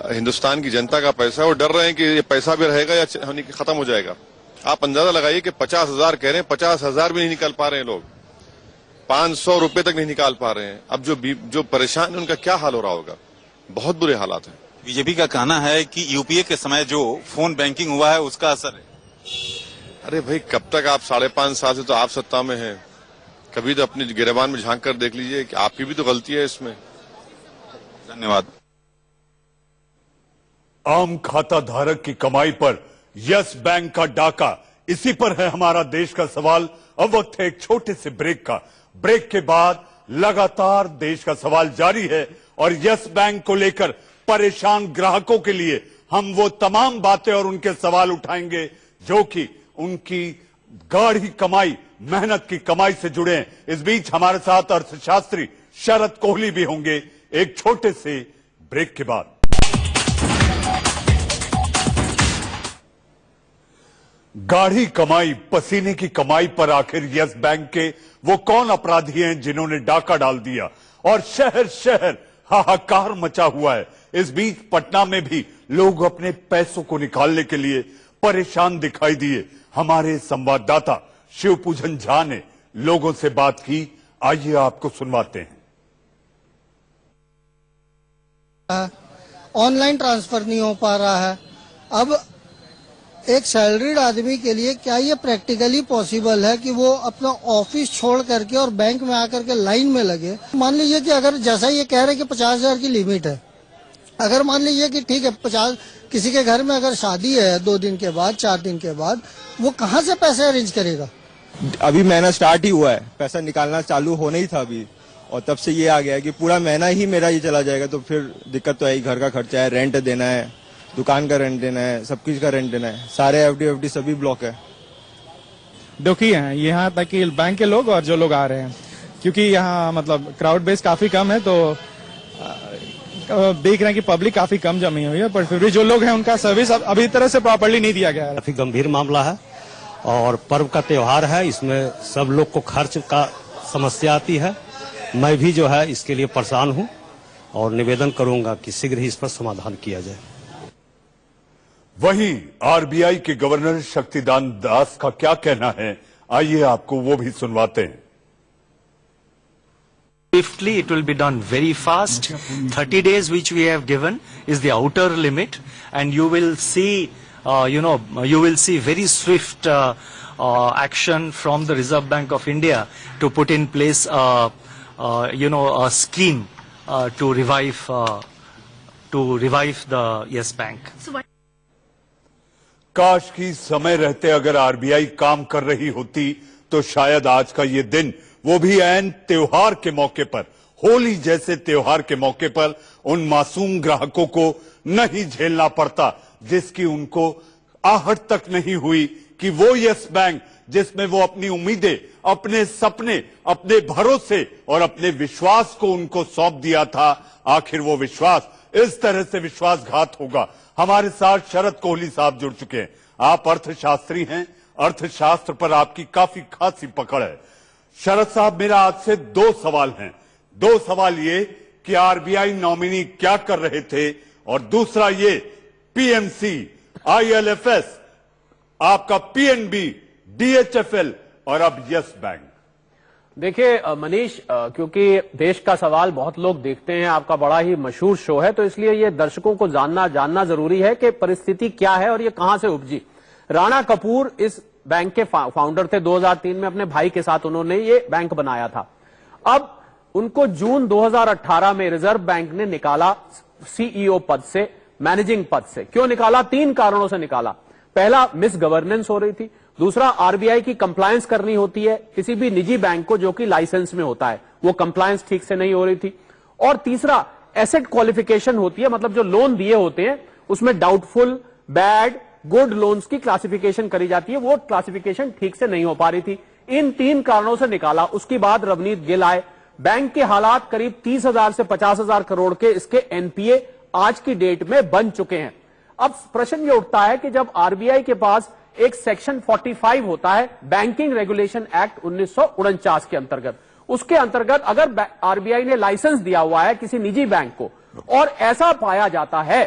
S7: हिंदुस्तान की जनता का पैसा है, वो डर रहे हैं कि ये पैसा भी रहेगा या खत्म हो जाएगा। आप अंदाजा लगाइए कि 50,000 कह रहे हैं, 50,000 भी नहीं निकाल पा रहे हैं लोग, 500 रुपए तक नहीं निकाल पा रहे हैं। अब जो परेशान है उनका क्या हाल हो रहा होगा, बहुत बुरे हालात हैं।
S17: बीजेपी का कहना है कि यूपीए के समय जो फोन बैंकिंग हुआ है उसका असर है।
S7: अरे भाई, कब तक आप 5.5 साल से तो आप सत्ता में हैं, कभी तो अपनी गिरबान में झांक कर देख लीजिए कि आपकी भी तो गलती है इसमें।
S17: धन्यवाद।
S1: आम खाता धारक की कमाई पर यस बैंक का डाका, इसी पर है हमारा देश का सवाल। अब वक्त है एक छोटे से ब्रेक का। ब्रेक के बाद लगातार देश का सवाल जारी है और यस बैंक को लेकर परेशान ग्राहकों के लिए हम वो तमाम बातें और उनके सवाल उठाएंगे जो कि उनकी गाढ़ी कमाई, मेहनत की कमाई से जुड़े हैं। इस बीच हमारे साथ अर्थशास्त्री शरद कोहली भी होंगे एक छोटे से ब्रेक के बाद। गाढ़ी कमाई, पसीने की कमाई पर आखिर यस बैंक के वो कौन अपराधी हैं जिन्होंने डाका डाल दिया और शहर शहर हाहाकार मचा हुआ है। इस बीच पटना में भी लोग अपने पैसों को निकालने के लिए परेशान दिखाई दिए। हमारे संवाददाता शिवपूजन झा ने लोगों से बात की, आइए आपको सुनवाते हैं।
S3: ऑनलाइन ट्रांसफर नहीं हो पा रहा है। अब एक सैलरीड आदमी के लिए क्या ये प्रैक्टिकली पॉसिबल है कि वो अपना ऑफिस छोड़ करके और बैंक में आकर के लाइन में लगे? मान लीजिए कि अगर जैसा ये कह रहे हैं कि 50,000 की लिमिट है, अगर मान लीजिए कि ठीक है 50, किसी के घर में अगर शादी है 2 दिन के बाद 4 दिन के बाद, वो कहाँ से पैसे अरेंज करेगा?
S4: अभी महीना स्टार्ट ही हुआ है, पैसा निकालना चालू होना ही था अभी, और तब से ये आ गया है कि पूरा महीना ही मेरा ये चला जाएगा, तो फिर दिक्कत तो है। घर का खर्चा है, रेंट देना है, दुकान का रेंट देना है, सब कुछ का रेंट देना है, सारे एफडी सभी ब्लॉक है।
S18: दुखी हैं यहाँ तक कि बैंक के लोग और जो लोग आ रहे हैं, क्योंकि यहाँ मतलब क्राउड बेस काफी कम है, तो देख रहे हैं कि पब्लिक काफी कम जमी हुई है, पर फिर भी जो लोग हैं उनका सर्विस अभी तरह से प्रॉपर्ली नहीं दिया गया है।
S5: काफी गंभीर मामला है और पर्व का त्योहार है, इसमें सब लोग को खर्च का समस्या आती है। मैं भी जो है इसके लिए परेशान हूँ और निवेदन करूंगा कि शीघ्र ही इस पर समाधान किया जाए।
S1: वहीं आरबीआई के गवर्नर शक्तिकांत दास का क्या कहना है, आइए आपको वो भी सुनवाते हैं।
S19: Swiftly, it will be done very fast. 30 days which we have given is the outer limit, and you will see, you will see very swift action from the Reserve Bank of India to put in place, a scheme to revive the Yes Bank.
S1: काश की समय रहते अगर RBI काम कर रही होती तो शायद आज का ये दिन, वो भी ऐन त्योहार के मौके पर, होली जैसे त्योहार के मौके पर, उन मासूम ग्राहकों को नहीं झेलना पड़ता जिसकी उनको आहट तक नहीं हुई कि वो यस बैंक जिसमें वो अपनी उम्मीदें, अपने सपने, अपने भरोसे और अपने विश्वास को उनको सौंप दिया था, आखिर वो विश्वास इस तरह से विश्वासघात होगा। हमारे साथ शरद कोहली साहब जुड़ चुके हैं। आप अर्थशास्त्री हैं, अर्थशास्त्र पर आपकी काफी खासी पकड़ है। शरद साहब, मेरा आपसे 2 सवाल हैं। 2 सवाल ये कि आरबीआई नॉमिनी क्या कर रहे थे, और दूसरा ये पीएमसी, आईएलएफएस, आपका पीएनबी, डीएचएफएल और अब यस बैंक।
S20: देखिए मनीष, क्योंकि देश का सवाल बहुत लोग देखते हैं, आपका बड़ा ही मशहूर शो है, तो इसलिए ये दर्शकों को जानना जरूरी है कि परिस्थिति क्या है और ये कहां से उपजी। राणा कपूर इस बैंक के फाउंडर थे। 2003 में अपने भाई के साथ उन्होंने ये बैंक बनाया था। अब उनको जून 2018 में रिजर्व बैंक ने निकाला सीईओ पद से, मैनेजिंग पद से। क्यों निकाला? 3 कारणों से निकाला। पहला, मिस गवर्नेंस हो रही थी। दूसरा, आरबीआई की कंप्लायंस करनी होती है किसी भी निजी बैंक को जो कि लाइसेंस में होता है, वो कंप्लायंस ठीक से नहीं हो रही थी। और तीसरा, एसेट क्वालिफिकेशन होती है, मतलब जो लोन दिए होते हैं उसमें डाउटफुल, बैड, गुड लोन्स की क्लासिफिकेशन करी जाती है, वो क्लासिफिकेशन ठीक से नहीं हो पा रही थी। इन 3 कारणों से निकाला। उसके बाद रवनीत गिल आए। बैंक के हालात करीब 30,000 से 50,000 करोड़ के इसके एनपीए आज की डेट में बन चुके हैं। अब प्रश्न ये उठता है कि जब आरबीआई के पास एक सेक्शन 45 होता है बैंकिंग रेगुलेशन एक्ट 1949 के अंतर्गत, उसके अंतर्गत अगर आरबीआई ने लाइसेंस दिया हुआ है किसी निजी बैंक को और ऐसा पाया जाता है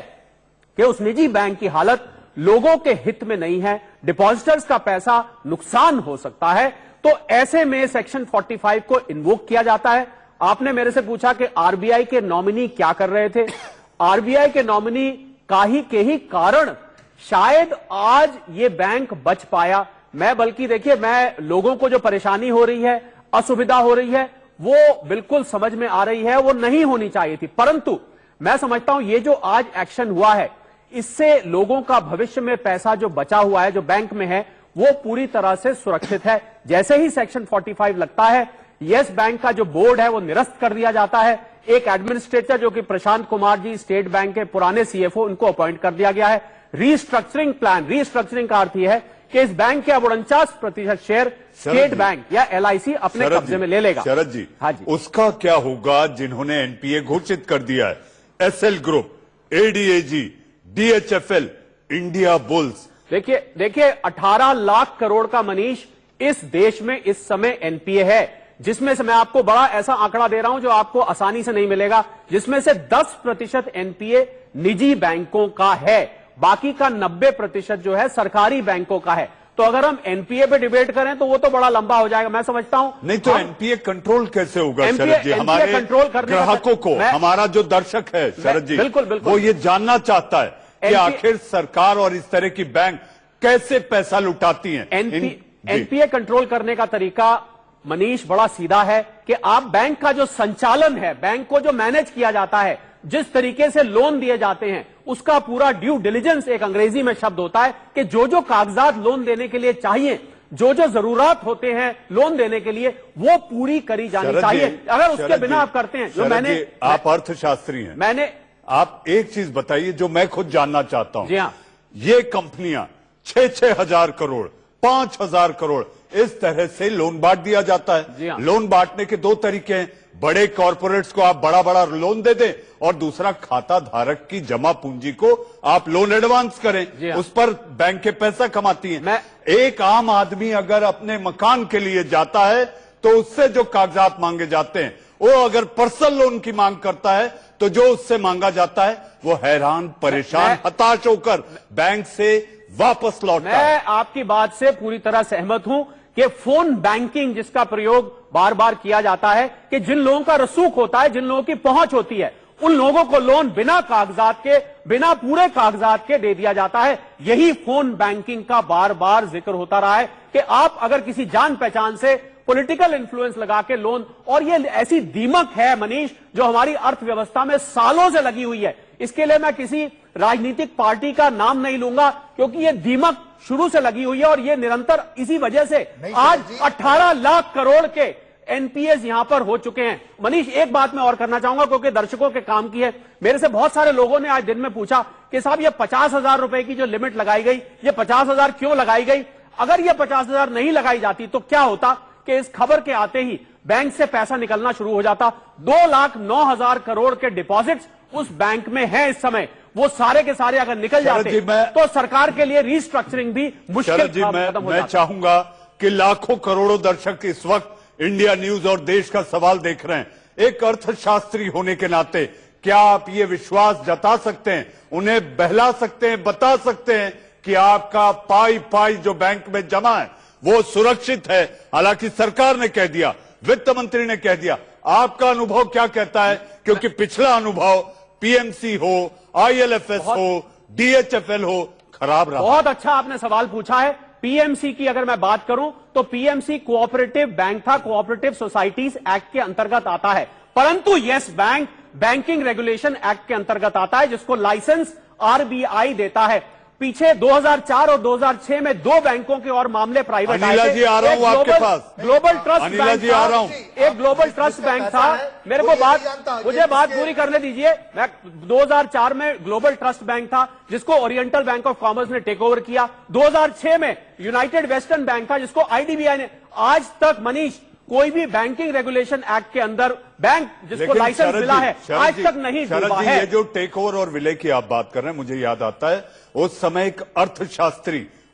S20: कि उस निजी बैंक की हालत लोगों के हित में नहीं है, डिपॉजिटर्स का पैसा नुकसान हो सकता है, तो ऐसे में सेक्शन 45 को इन्वोक किया जाता है। आपने मेरे से पूछा कि आरबीआई के नॉमिनी क्या कर रहे थे। आरबीआई के नॉमिनी के ही कारण शायद आज ये बैंक बच पाया। मैं बल्कि देखिए, मैं लोगों को जो परेशानी हो रही है, असुविधा हो रही है, वो बिल्कुल समझ में आ रही है, वो नहीं होनी चाहिए थी। परंतु मैं समझता हूं ये जो आज एक्शन हुआ है, इससे लोगों का भविष्य में पैसा जो बचा हुआ है, जो बैंक में है, वो पूरी तरह से सुरक्षित है। जैसे ही सेक्शन 45 लगता है, यस बैंक का जो बोर्ड है वो निरस्त कर दिया जाता है। एक एडमिनिस्ट्रेटर जो कि प्रशांत कुमार जी, स्टेट बैंक के पुराने सीएफओ, उनको अपॉइंट कर दिया गया है। रीस्ट्रक्चरिंग प्लान, रीस्ट्रक्चरिंग का अर्थ यह है कि इस बैंक के अब 49% शेयर स्टेट बैंक या एलआईसी अपने कब्जे में ले लेगा।
S1: शरद जी, हाँ जी, उसका क्या होगा जिन्होंने एनपीए घोषित कर दिया है? Essel group, ADAG, DHFL, Indiabulls.
S20: देखिए 18 लाख करोड़ का मनीष इस देश में इस समय एनपीए है, जिसमें से मैं आपको बड़ा ऐसा आंकड़ा दे रहा हूं जो आपको आसानी से नहीं मिलेगा, जिसमें से 10% एनपीए निजी बैंकों का है, बाकी का 90% जो है सरकारी बैंकों का है। तो अगर हम एनपीए पे डिबेट करें तो वो तो बड़ा लंबा हो जाएगा। मैं समझता हूं
S1: नहीं तो एनपीए कंट्रोल कैसे होगा शरद जी? हमारे
S20: कंट्रोल करने
S1: ग्राहकों को, हमारा जो दर्शक है शरद जी, बिल्कुल वो ये जानना चाहता है कि आखिर सरकार और इस तरह की बैंक कैसे पैसा लुटाती हैं।
S20: एनपीए कंट्रोल करने का तरीका मनीष बड़ा सीधा है कि आप बैंक का जो संचालन है, बैंक को जो मैनेज किया जाता है, जिस तरीके से लोन दिए जाते हैं, उसका पूरा ड्यू डिलिजेंस, एक अंग्रेजी में शब्द होता है कि जो जो कागजात लोन देने के लिए चाहिए, जो जो जरूरत होते हैं लोन देने के लिए, वो पूरी करी जानी चाहिए। अगर उसके बिना आप करते हैं, जो मैंने,
S1: आप अर्थशास्त्री हैं, आप एक चीज बताइए जो मैं खुद जानना चाहता हूं।
S20: जी हाँ,
S1: ये कंपनियां 6-6 हजार करोड़, 5,000 करोड़, इस तरह से लोन बांट दिया जाता है। लोन बांटने के दो तरीके हैं। बड़े कॉर्पोरेट्स को आप बड़ा बड़ा लोन दे दें और दूसरा खाता धारक की जमा पूंजी को आप लोन एडवांस करें, उस पर बैंकें पैसा कमाती हैं। एक आम आदमी अगर अपने मकान के लिए जाता है तो उससे जो कागजात मांगे जाते हैं, वो अगर पर्सनल लोन की मांग करता है तो जो उससे मांगा जाता है वो हैरान, परेशान, हताश होकर बैंक से वापस लौटता है।
S20: मैं आपकी बात से पूरी तरह सहमत हूं कि फोन बैंकिंग जिसका प्रयोग बार बार किया जाता है, कि जिन लोगों का रसूख होता है, जिन लोगों की पहुंच होती है, उन लोगों को लोन बिना कागजात के, बिना पूरे कागजात के दे दिया जाता है। यही फोन बैंकिंग का बार बार जिक्र होता रहा है कि आप अगर किसी जान पहचान से पॉलिटिकल इन्फ्लुएंस लगा के लोन, और ये ऐसी दीमक है मनीष जो हमारी अर्थव्यवस्था में सालों से लगी हुई है। इसके लिए मैं किसी राजनीतिक पार्टी का नाम नहीं लूंगा, क्योंकि ये दीमक शुरू से लगी हुई है और ये निरंतर इसी वजह से आज 18 लाख करोड़ के एनपीएस यहां पर हो चुके हैं। मनीष, एक बात मैं और करना चाहूंगा क्योंकि दर्शकों के काम की है। मेरे से बहुत सारे लोगों ने आज दिन में पूछा कि साहब ये 50,000 रुपए की जो लिमिट लगाई गई, ये 50,000 क्यों लगाई गई? अगर ये 50,000 नहीं लगाई जाती तो क्या होता कि इस खबर के आते ही बैंक से पैसा निकलना शुरू हो जाता। 2,09,000 करोड़ के डिपॉजिट्स उस बैंक में हैं इस समय, वो सारे के सारे अगर निकल जाते तो सरकार के लिए रीस्ट्रक्चरिंग भी मुश्किल खत्म हो जाता।
S1: मैं चाहूंगा कि लाखों करोड़ों दर्शक इस वक्त इंडिया न्यूज और देश का सवाल देख रहे हैं। एक अर्थशास्त्री होने के नाते क्या आप ये विश्वास जता सकते हैं, उन्हें बहला सकते हैं, बता सकते हैं कि आपका पाई जो बैंक में जमा है वो सुरक्षित है? हालांकि सरकार ने कह दिया, वित्त मंत्री ने कह दिया, आपका अनुभव क्या कहता है? क्योंकि पिछला अनुभव पीएमसी हो, आईएलएफएस हो, डीएचएफएल हो, खराब रहा।
S20: बहुत अच्छा आपने सवाल पूछा है। पीएमसी की अगर मैं बात करूं तो पीएमसी कोऑपरेटिव बैंक था, कोऑपरेटिव सोसाइटीज एक्ट के अंतर्गत आता है, परंतु yes bank banking regulation act के अंतर्गत आता है, जिसको लाइसेंस आरबीआई देता है। पीछे 2004 और 2006 में दो बैंकों के और मामले प्राइवेट आए थे।
S1: जी आ रहा हूं आपके पास।
S20: ग्लोबल ट्रस्ट बैंक
S1: जी आ रहा हूं।
S20: एक ग्लोबल ट्रस्ट बैंक था। मेरे को मुझे बात पूरी करने दीजिए। मैं 2004 में ग्लोबल ट्रस्ट बैंक था जिसको ओरिएंटल बैंक ऑफ कॉमर्स ने टेक ओवर किया। 2006 में यूनाइटेड वेस्टर्न बैंक था जिसको आईडीबीआई ने। आज तक मनीष कोई भी बैंकिंग रेगुलेशन एक्ट के अंदर बैंक जिसको लाइसेंस मिला है आज तक नहीं डूबा है।
S1: ये जो टेक ओवर और विलय की आप बात कर रहे हैं, मुझे याद आता है उस समय एक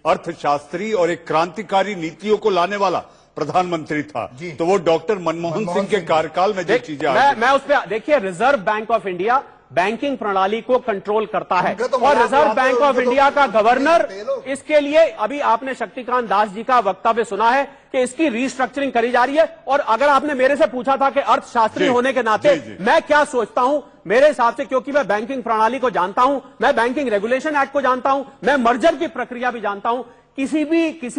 S1: अर्थशास्त्री और एक क्रांतिकारी नीतियों को लाने वाला प्रधानमंत्री था, तो वो डॉक्टर मनमोहन सिंह के कार्यकाल में जो चीजें
S20: मैं उस पर देखिए, reserve bank of India banking प्रणाली को कंट्रोल करता है और रिजर्व बैंक ऑफ इंडिया का गवर्नर इसके लिए, अभी आपने शक्तिकांत दास जी का वक्तव्य सुना है कि इसकी रीस्ट्रक्चरिंग करी जा रही है। और अगर आपने मेरे से पूछा था कि अर्थशास्त्री होने के नाते मैं क्या सोचता हूं, मेरे हिसाब से, क्योंकि मैं बैंकिंग प्रणाली को जानता हूं, मैं बैंकिंग रेगुलेशन एक्ट को जानता हूं, मैं मर्जर की प्रक्रिया भी जानता हूं, किसी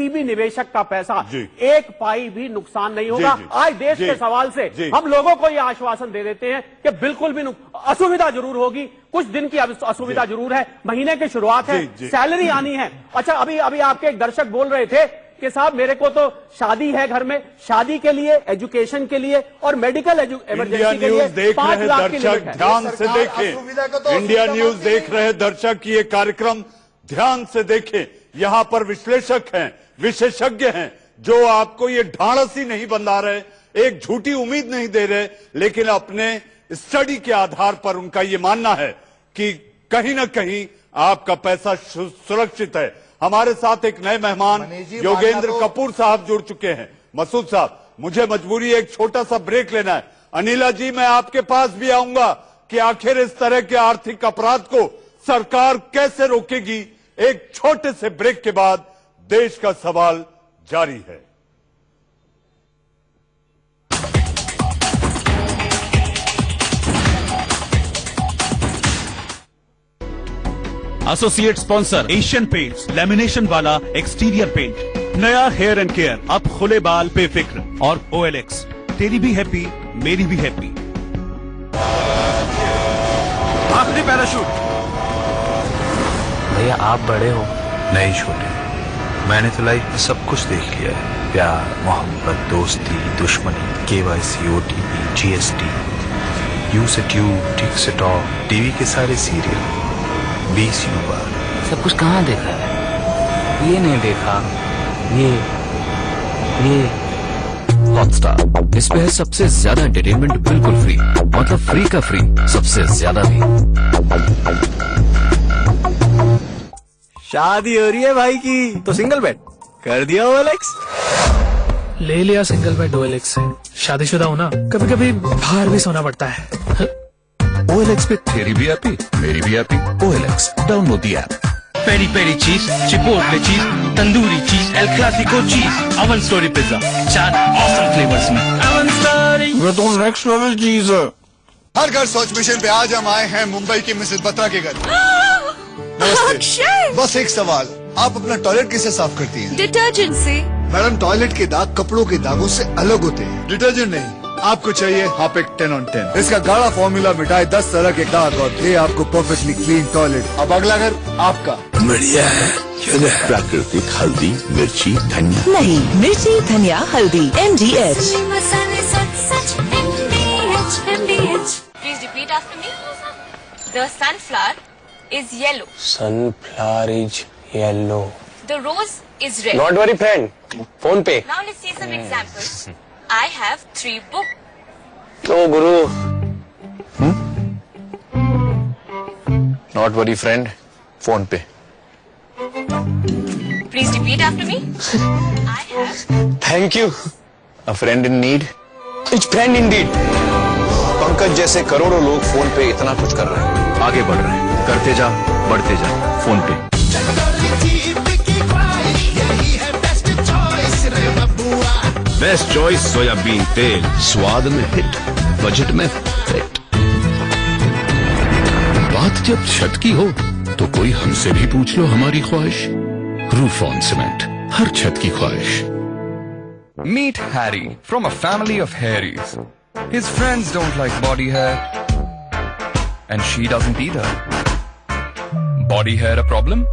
S20: भी निवेशक का पैसा एक पाई भी नुकसान नहीं होगा। आज देश के सवाल से हम लोगों को यह आश्वासन दे देते हैं कि बिल्कुल भी असुविधा जरूर होगी, कुछ दिन की असुविधा जरूर है, महीने की शुरुआत है, सैलरी आनी है। अच्छा, अभी आपके एक दर्शक बोल रहे थे कि साहब मेरे को तो शादी है घर में, शादी के लिए, एजुकेशन के लिए और मेडिकल इमरजेंसी के लिए
S1: देख
S20: 5
S1: रहे
S20: लाख की लिमिट
S1: दर्शक ध्यान से देखें। इंडिया न्यूज देख रहे दर्शक ये कार्यक्रम ध्यान से देखें। यहाँ पर विश्लेषक हैं, विशेषज्ञ हैं, जो आपको ये ढांढस ही नहीं बंधा रहे, एक झूठी उम्मीद नहीं दे रहे, लेकिन अपने स्टडी के आधार पर उनका ये मानना है कि कहीं ना कहीं आपका पैसा सुरक्षित है। हमारे साथ एक नए मेहमान योगेंद्र कपूर साहब जुड़ चुके हैं। मसूद साहब, मुझे मजबूरी एक छोटा सा ब्रेक लेना है। अनिला जी, मैं आपके पास भी आऊंगा कि आखिर इस तरह के आर्थिक अपराध को सरकार कैसे रोकेगी। एक छोटे से ब्रेक के बाद देश का सवाल जारी है।
S21: Associate sponsor Asian paints, lamination वाला एक्सटीरियर पेंट, नया हेयर एंड केयर, अब खुले बाल बेफिक्र, और OLX, तेरी भी हैप्पी मेरी भी हैप्पी। आखिरी पैराशूट।
S22: भैया आप बड़े हो, नहीं छोटे। मैंने तो लाइफ में सब कुछ देख लिया है, प्यार, मोहब्बत, दोस्ती, दुश्मनी, KYC, OTP, GST, यू से ट्यूब, टिक से टॉक, टीवी के सारे सीरियल, 20 बार। सब कुछ कहाँ देखा है? ये नहीं देखा, ये हॉटस्टार, इस पे है सबसे ज्यादा एंटरटेनमेंट बिल्कुल फ्री, मतलब फ्री का फ्री, सबसे ज्यादा भी।
S23: शादी हो रही है भाई की, तो सिंगल बेड कर दिया OLX।
S24: ले लिया सिंगल बेड OLX से। शादीशुदा हो ना, कभी कभी बाहर भी सोना पड़ता है।
S22: OLX पे तेरी भी हैप्पी मेरी भी happy. OLX, download the app.
S25: Peri peri cheese, chipotle cheese, tandoori cheese, el classico cheese, Oven Story pizza, 4 awesome flavours में। अवन स्टोरी,
S26: वो तो नेक्स्ट लेवल चीज है।
S27: हर घर सोच मिशन पे आज हम आए हैं मुंबई की मिसेस बत्रा के घर। नमस्ते। बस एक सवाल, आप अपना टॉयलेट कैसे साफ करती हैं?
S28: डिटर्जेंट से।
S27: मैडम, टॉयलेट के दाग कपड़ों के दागों से अलग होते हैं, डिटर्जेंट नहीं। आपको चाहिए हार्पिक 10 on 10। इसका गाढ़ा फॉर्मूला मिटाए 10 तरह के दाग और दे आपको परफेक्टली क्लीन टॉयलेट। अब अगला घर आपका।
S22: बढ़िया है, प्राकृतिक हल्दी, मिर्ची, धनिया।
S28: नहीं, मिर्ची, धनिया, हल्दी, MDH।
S29: Please repeat after me. The sunflower is yellow.
S22: Sunflower is yellow.
S29: The rose is red.
S22: Not very friend. Phone pay.
S29: Now let's see some examples. I have 3 books.
S22: Oh, Guru. Not very friend. Phone pay.
S29: Please repeat after me. I have.
S22: Thank you. A friend in need. It's friend indeed. Pankaj जैसे करोड़ों लोग phone पे इतना कुछ कर रहे हैं, आगे बढ़ रहे हैं, करते जा, बढ़ते जा, फोन पे। बेस्ट चॉइस सोयाबीन तेल, स्वाद में हिट, बजट में फिट। बात जब छत की हो तो कोई हमसे भी पूछ लो हमारी ख्वाहिश। रूफॉन सीमेंट, हर छत की ख्वाहिश।
S30: Meet Harry from a family of hairies. His friends don't like body hair, and she doesn't either. Body hair a problem?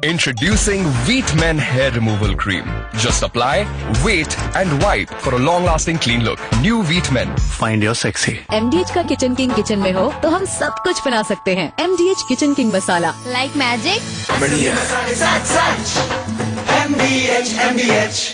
S30: Introducing Wheat Men Hair Removal Cream. Just apply, wait, and wipe for a long-lasting clean look. New Wheat Men.
S22: Find your sexy.
S28: MDH का kitchen king kitchen में हो तो हम सब कुछ बना सकते हैं। MDH किचन किंग मसाला, like magic.
S22: बढ़िया।
S27: MDH।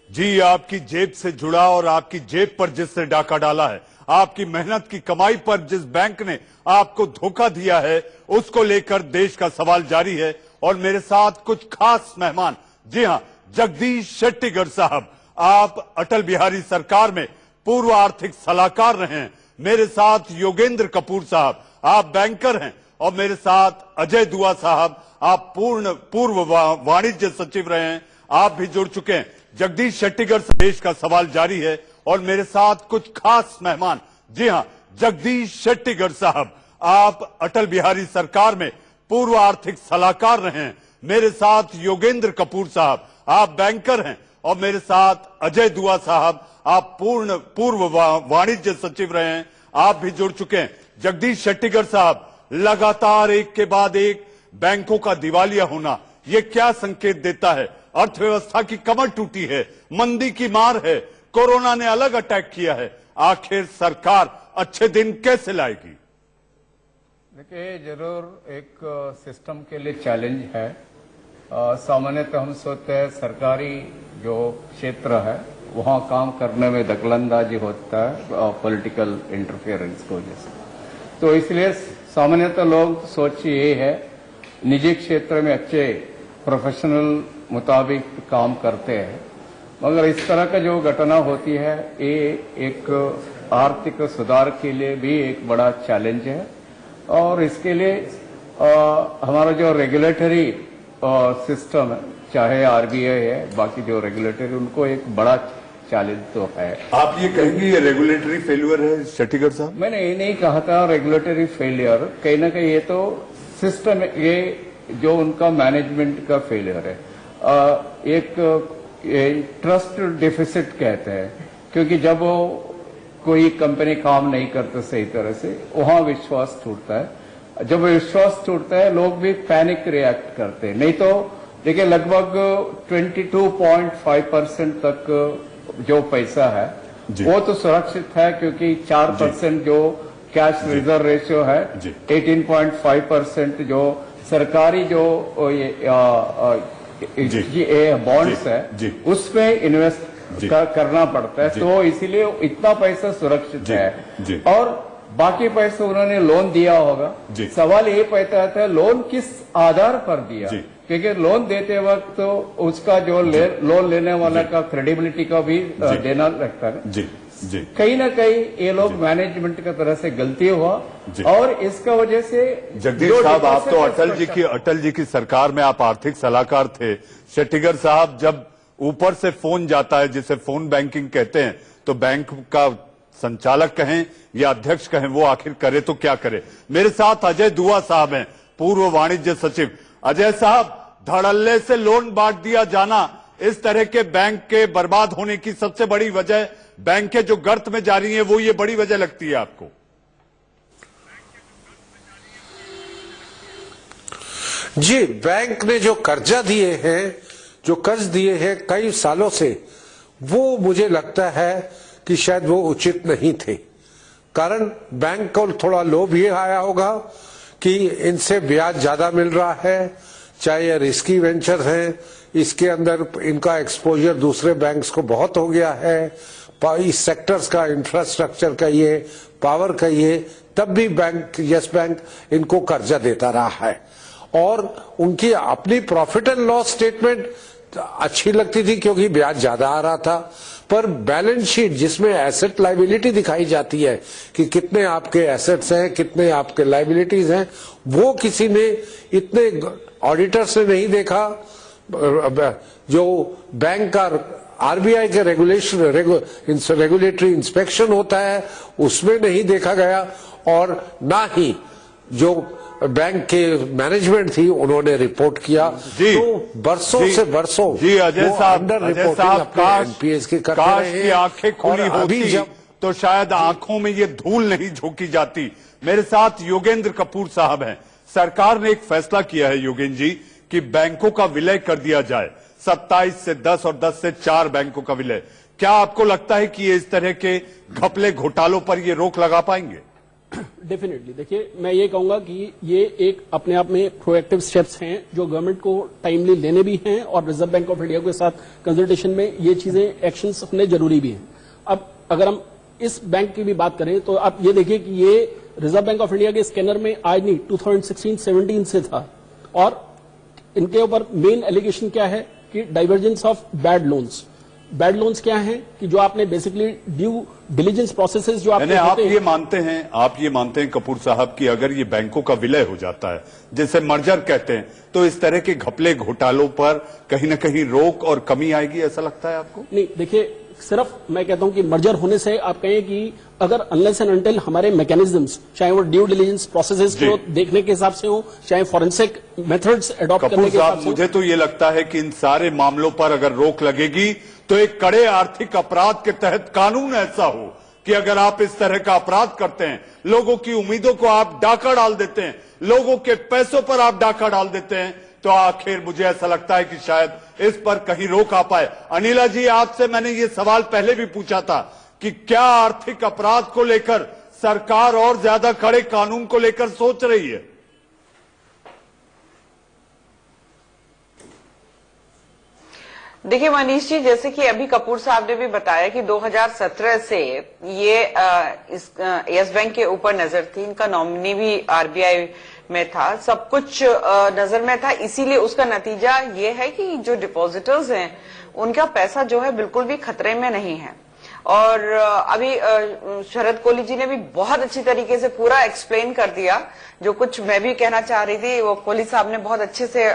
S1: जी, आपकी जेब से जुड़ा और आपकी जेब पर जिसने डाका डाला है, आपकी मेहनत की कमाई पर जिस बैंक ने आपको धोखा दिया है, उसको लेकर देश का सवाल जारी है। और मेरे साथ कुछ खास मेहमान। जी हां, जगदीश शेट्टीगर साहब, आप अटल बिहारी सरकार में पूर्व आर्थिक सलाहकार रहे हैं। मेरे साथ योगेंद्र कपूर साहब, आप बैंकर हैं और मेरे साथ अजय दुआ साहब, आप पूर्व वाणिज्य सचिव रहे हैं, आप भी जुड़ चुके हैं। जगदीश शेट्टीगर से देश का सवाल जारी है और मेरे साथ कुछ खास मेहमान। जी हां, जगदीश शेट्टीगर साहब, आप अटल बिहारी सरकार में पूर्व आर्थिक सलाहकार रहे हैं। मेरे साथ योगेंद्र कपूर साहब, आप बैंकर हैं। और मेरे साथ अजय दुआ साहब, आप पूर्व वाणिज्य सचिव रहे हैं, आप भी जुड़ चुके हैं। जगदीश शेट्टीगर साहब, लगातार एक के बाद एक बैंकों का दिवालिया होना, ये क्या संकेत देता है? अर्थव्यवस्था की कमर टूटी है, मंदी की मार है, कोरोना ने अलग अटैक किया है, आखिर सरकार अच्छे दिन कैसे लाएगी?
S2: देखिए, जरूर एक सिस्टम के लिए चैलेंज है। सामान्यतः हम सोचते हैं सरकारी जो क्षेत्र है वहाँ काम करने में दखलंदाजी होता है पॉलिटिकल इंटरफेरेंस की वजह से, तो इसलिए सामान्यतः लोग सोच ये है निजी क्षेत्र में अच्छे प्रोफेशनल मुताबिक काम करते हैं, मगर इस तरह का जो घटना होती है ये एक आर्थिक सुधार के लिए भी एक बड़ा चैलेंज है। और इसके लिए हमारा जो रेगुलेटरी सिस्टम है, चाहे आरबीआई है, बाकी जो रेगुलेटरी, उनको एक बड़ा चैलेंज तो है।
S1: आप ये कहेंगे ये रेगुलेटरी फेलियर है शेट्टीगर साहब?
S2: मैंने ये नहीं कहा था रेगुलेटरी फेलियर, कहीं ना कहीं ये तो सिस्टम, ये जो उनका मैनेजमेंट का फेलियर है। एक ट्रस्ट डेफिसिट कहते हैं, क्योंकि जब वो कोई कंपनी काम नहीं करते सही तरह से, वहां विश्वास टूटता है। जब विश्वास टूटता है लोग भी पैनिक रिएक्ट करते हैं। नहीं तो देखिए, लगभग 22.5% तक जो पैसा है वो तो सुरक्षित है, क्योंकि 4% जो कैश रिजर्व रेशियो है, 18.5% जो सरकारी जो बॉन्ड्स है उसमें इन्वेस्ट करना पड़ता है, तो इसीलिए इतना पैसा सुरक्षित है। और बाकी पैसे उन्होंने लोन दिया होगा। सवाल ये पैदा था लोन किस आधार पर दिया, क्योंकि लोन देते वक्त तो उसका जो लोन लेने वाला का क्रेडिबिलिटी का भी देना लगता है। कहीं ना कहीं ये लोग मैनेजमेंट की तरह से गलती हुआ और इसका वजह से।
S1: जगदीश साहब, आप तो अटल जी की सरकार में आप आर्थिक सलाहकार थे। शेट्टीगर साहब, जब ऊपर से फोन जाता है जिसे फोन बैंकिंग कहते हैं, तो बैंक का संचालक कहें या अध्यक्ष कहें, वो आखिर करे तो क्या करे? मेरे साथ अजय दुआ साहब हैं, पूर्व वाणिज्य सचिव। अजय साहब, धड़ल्ले से लोन बांट दिया जाना, इस तरह के बैंक के बर्बाद होने की सबसे बड़ी वजह, बैंकें जो गर्त में जा रही हैं, वो ये बड़ी वजह लगती है आपको?
S6: जी, बैंक ने जो कर्जा दिए हैं, जो कर्ज दिए हैं कई सालों से, वो मुझे लगता है कि शायद वो उचित नहीं थे। कारण बैंक को थोड़ा लोभ ये आया होगा कि इनसे ब्याज ज्यादा मिल रहा है, चाहे ये रिस्की वेंचर हैं, इसके अंदर इनका एक्सपोजर दूसरे बैंक्स को बहुत हो गया है, इस सेक्टर्स का, इंफ्रास्ट्रक्चर का ये, पावर का ये, तब भी बैंक, यस बैंक इनको कर्जा देता रहा है। और उनकी अपनी प्रॉफिट एंड लॉस स्टेटमेंट अच्छी लगती थी क्योंकि ब्याज ज्यादा आ रहा था, पर बैलेंस शीट जिसमें एसेट लायबिलिटी दिखाई जाती है कि कितने आपके एसेट्स हैं, कितने आपके लायबिलिटीज हैं, वो किसी ने, इतने ऑडिटर्स ने नहीं देखा। जो बैंक का आरबीआई के रेगुलेटरी इंस्पेक्शन होता है उसमें नहीं देखा गया, और ना ही जो बैंक के मैनेजमेंट थी उन्होंने रिपोर्ट किया। तो बरसों से बरसों
S1: जी अजय साहब,
S6: एनपीएस के करते रहे।
S1: आंखें खुली होती तो शायद आंखों में ये धूल नहीं झोंकी जाती। मेरे साथ योगेंद्र कपूर साहब हैं। सरकार ने एक फैसला किया है योगेंद्र जी कि बैंकों का विलय कर दिया जाए, 27 से 10 और 10 से 4 बैंकों का विलय। क्या आपको लगता है कि ये इस तरह के घपले घोटालों पर ये रोक लगा पाएंगे?
S8: डेफिनेटली। देखिए, मैं ये कहूंगा कि ये एक अपने आप में प्रोएक्टिव स्टेप्स हैं जो गवर्नमेंट को टाइमली लेने भी हैं, और रिजर्व बैंक ऑफ इंडिया के साथ कंसल्टेशन में ये चीजें, एक्शंस अपने जरूरी भी हैं। अब अगर हम इस बैंक की भी बात करें तो आप ये देखिए कि ये रिजर्व बैंक ऑफ इंडिया के स्कैनर में आज नहीं 2016-17 से था, और इनके ऊपर मेन एलिगेशन क्या है कि divergence of bad loans. Bad loans क्या हैं कि जो आपने बेसिकली ड्यू डिलीजेंस प्रोसेसेस जो
S1: यानी
S8: आपके
S1: आप
S8: होते
S1: ये मानते हैं कपूर साहब कि अगर ये बैंकों का विलय हो जाता है, जिसे मर्जर कहते हैं, तो इस तरह के घपले घोटालों पर कहीं ना कहीं रोक और कमी आएगी, ऐसा लगता है आपको?
S8: नहीं, देखिए सिर्फ मैं कहता हूं कि मर्जर होने से आप कहें कि अगर अनलेस एंड अनटिल हमारे मैकेनिज्म्स, चाहे वो ड्यू डिलीजेंस प्रोसेसेस को देखने के हिसाब से हो, चाहे फॉरेंसिक मेथड्स एडॉप्ट करने के हिसाब से,
S1: मुझे तो ये लगता है कि इन सारे मामलों पर अगर रोक लगेगी तो एक कड़े आर्थिक अपराध के तहत कानून ऐसा हो कि अगर आप इस तरह का अपराध करते हैं, लोगों की उम्मीदों को आप डाका डाल देते हैं, लोगों के पैसों पर आप डाका डाल देते हैं, तो आखिर मुझे ऐसा लगता है कि शायद इस पर कहीं रोक आ पाए। अनिला जी, आपसे मैंने ये सवाल पहले भी पूछा था कि क्या आर्थिक अपराध को लेकर सरकार और ज्यादा कड़े कानून को लेकर सोच रही है?
S7: देखिए मनीष जी, जैसे कि अभी कपूर साहब ने भी बताया कि 2017 से ये यस बैंक के ऊपर नजर थी, इनका नॉमिनी भी आरबीआई में था, सब कुछ नजर में था, इसीलिए उसका नतीजा ये है कि जो डिपॉजिटर्स हैं उनका पैसा जो है बिल्कुल भी खतरे में नहीं है। और अभी शरद कोहली जी ने भी बहुत अच्छी तरीके से पूरा एक्सप्लेन कर दिया, जो कुछ मैं भी कहना चाह रही थी वो कोहली साहब ने बहुत अच्छे से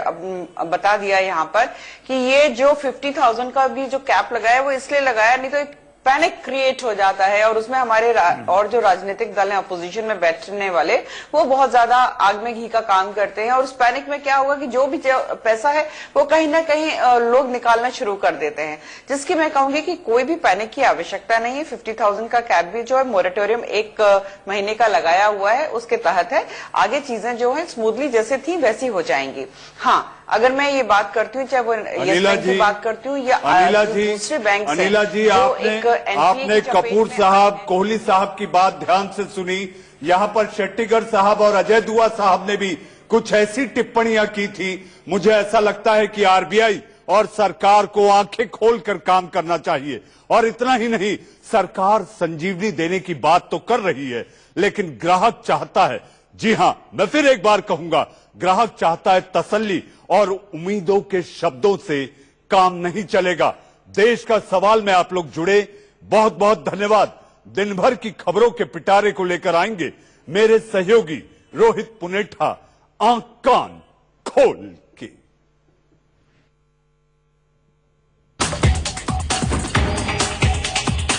S7: बता दिया यहाँ पर कि ये जो 50,000 का भी जो कैप लगाया वो इसलिए लगाया, नहीं तो एक पैनिक क्रिएट हो जाता है और उसमें हमारे और जो राजनीतिक दल हैं अपोजिशन में बैठने वाले वो बहुत ज्यादा आग में घी का काम करते हैं और उस पैनिक में क्या होगा कि जो भी पैसा है वो कहीं ना कहीं लोग निकालना शुरू कर देते हैं, जिसकी मैं कहूंगी कि कोई भी पैनिक की आवश्यकता नहीं है। 50,000 का कैप भी जो है मोरेटोरियम 1 महीने का लगाया हुआ है, उसके तहत है, आगे चीजें जो है स्मूथली जैसे थी वैसी हो जाएंगी। हाँ, अगर मैं ये बात करती हूँ, चाहे वो यस बैंक की बात करती हूँ या दूसरे बैंक से,
S1: अनिला जी, आपने कपूर साहब, कोहली साहब की बात ध्यान से सुनी। यहाँ पर शेट्टीगर साहब और अजय दुआ साहब ने भी कुछ ऐसी टिप्पणियां की थी। मुझे ऐसा लगता है कि आरबीआई और सरकार को आंखें खोलकर काम करना चाहिए। और इतना ही नहीं, सरकार संजीवनी देने की बात तो कर रही है, लेकिन ग्राहक चाहता है, जी हां, मैं फिर एक बार कहूंगा, ग्राहक चाहता है तसल्ली, और उम्मीदों के शब्दों से काम नहीं चलेगा। देश का सवाल में आप लोग जुड़े, बहुत बहुत धन्यवाद। दिन भर की खबरों के पिटारे को लेकर आएंगे मेरे सहयोगी रोहित पुनेठा। आंख कान खोल।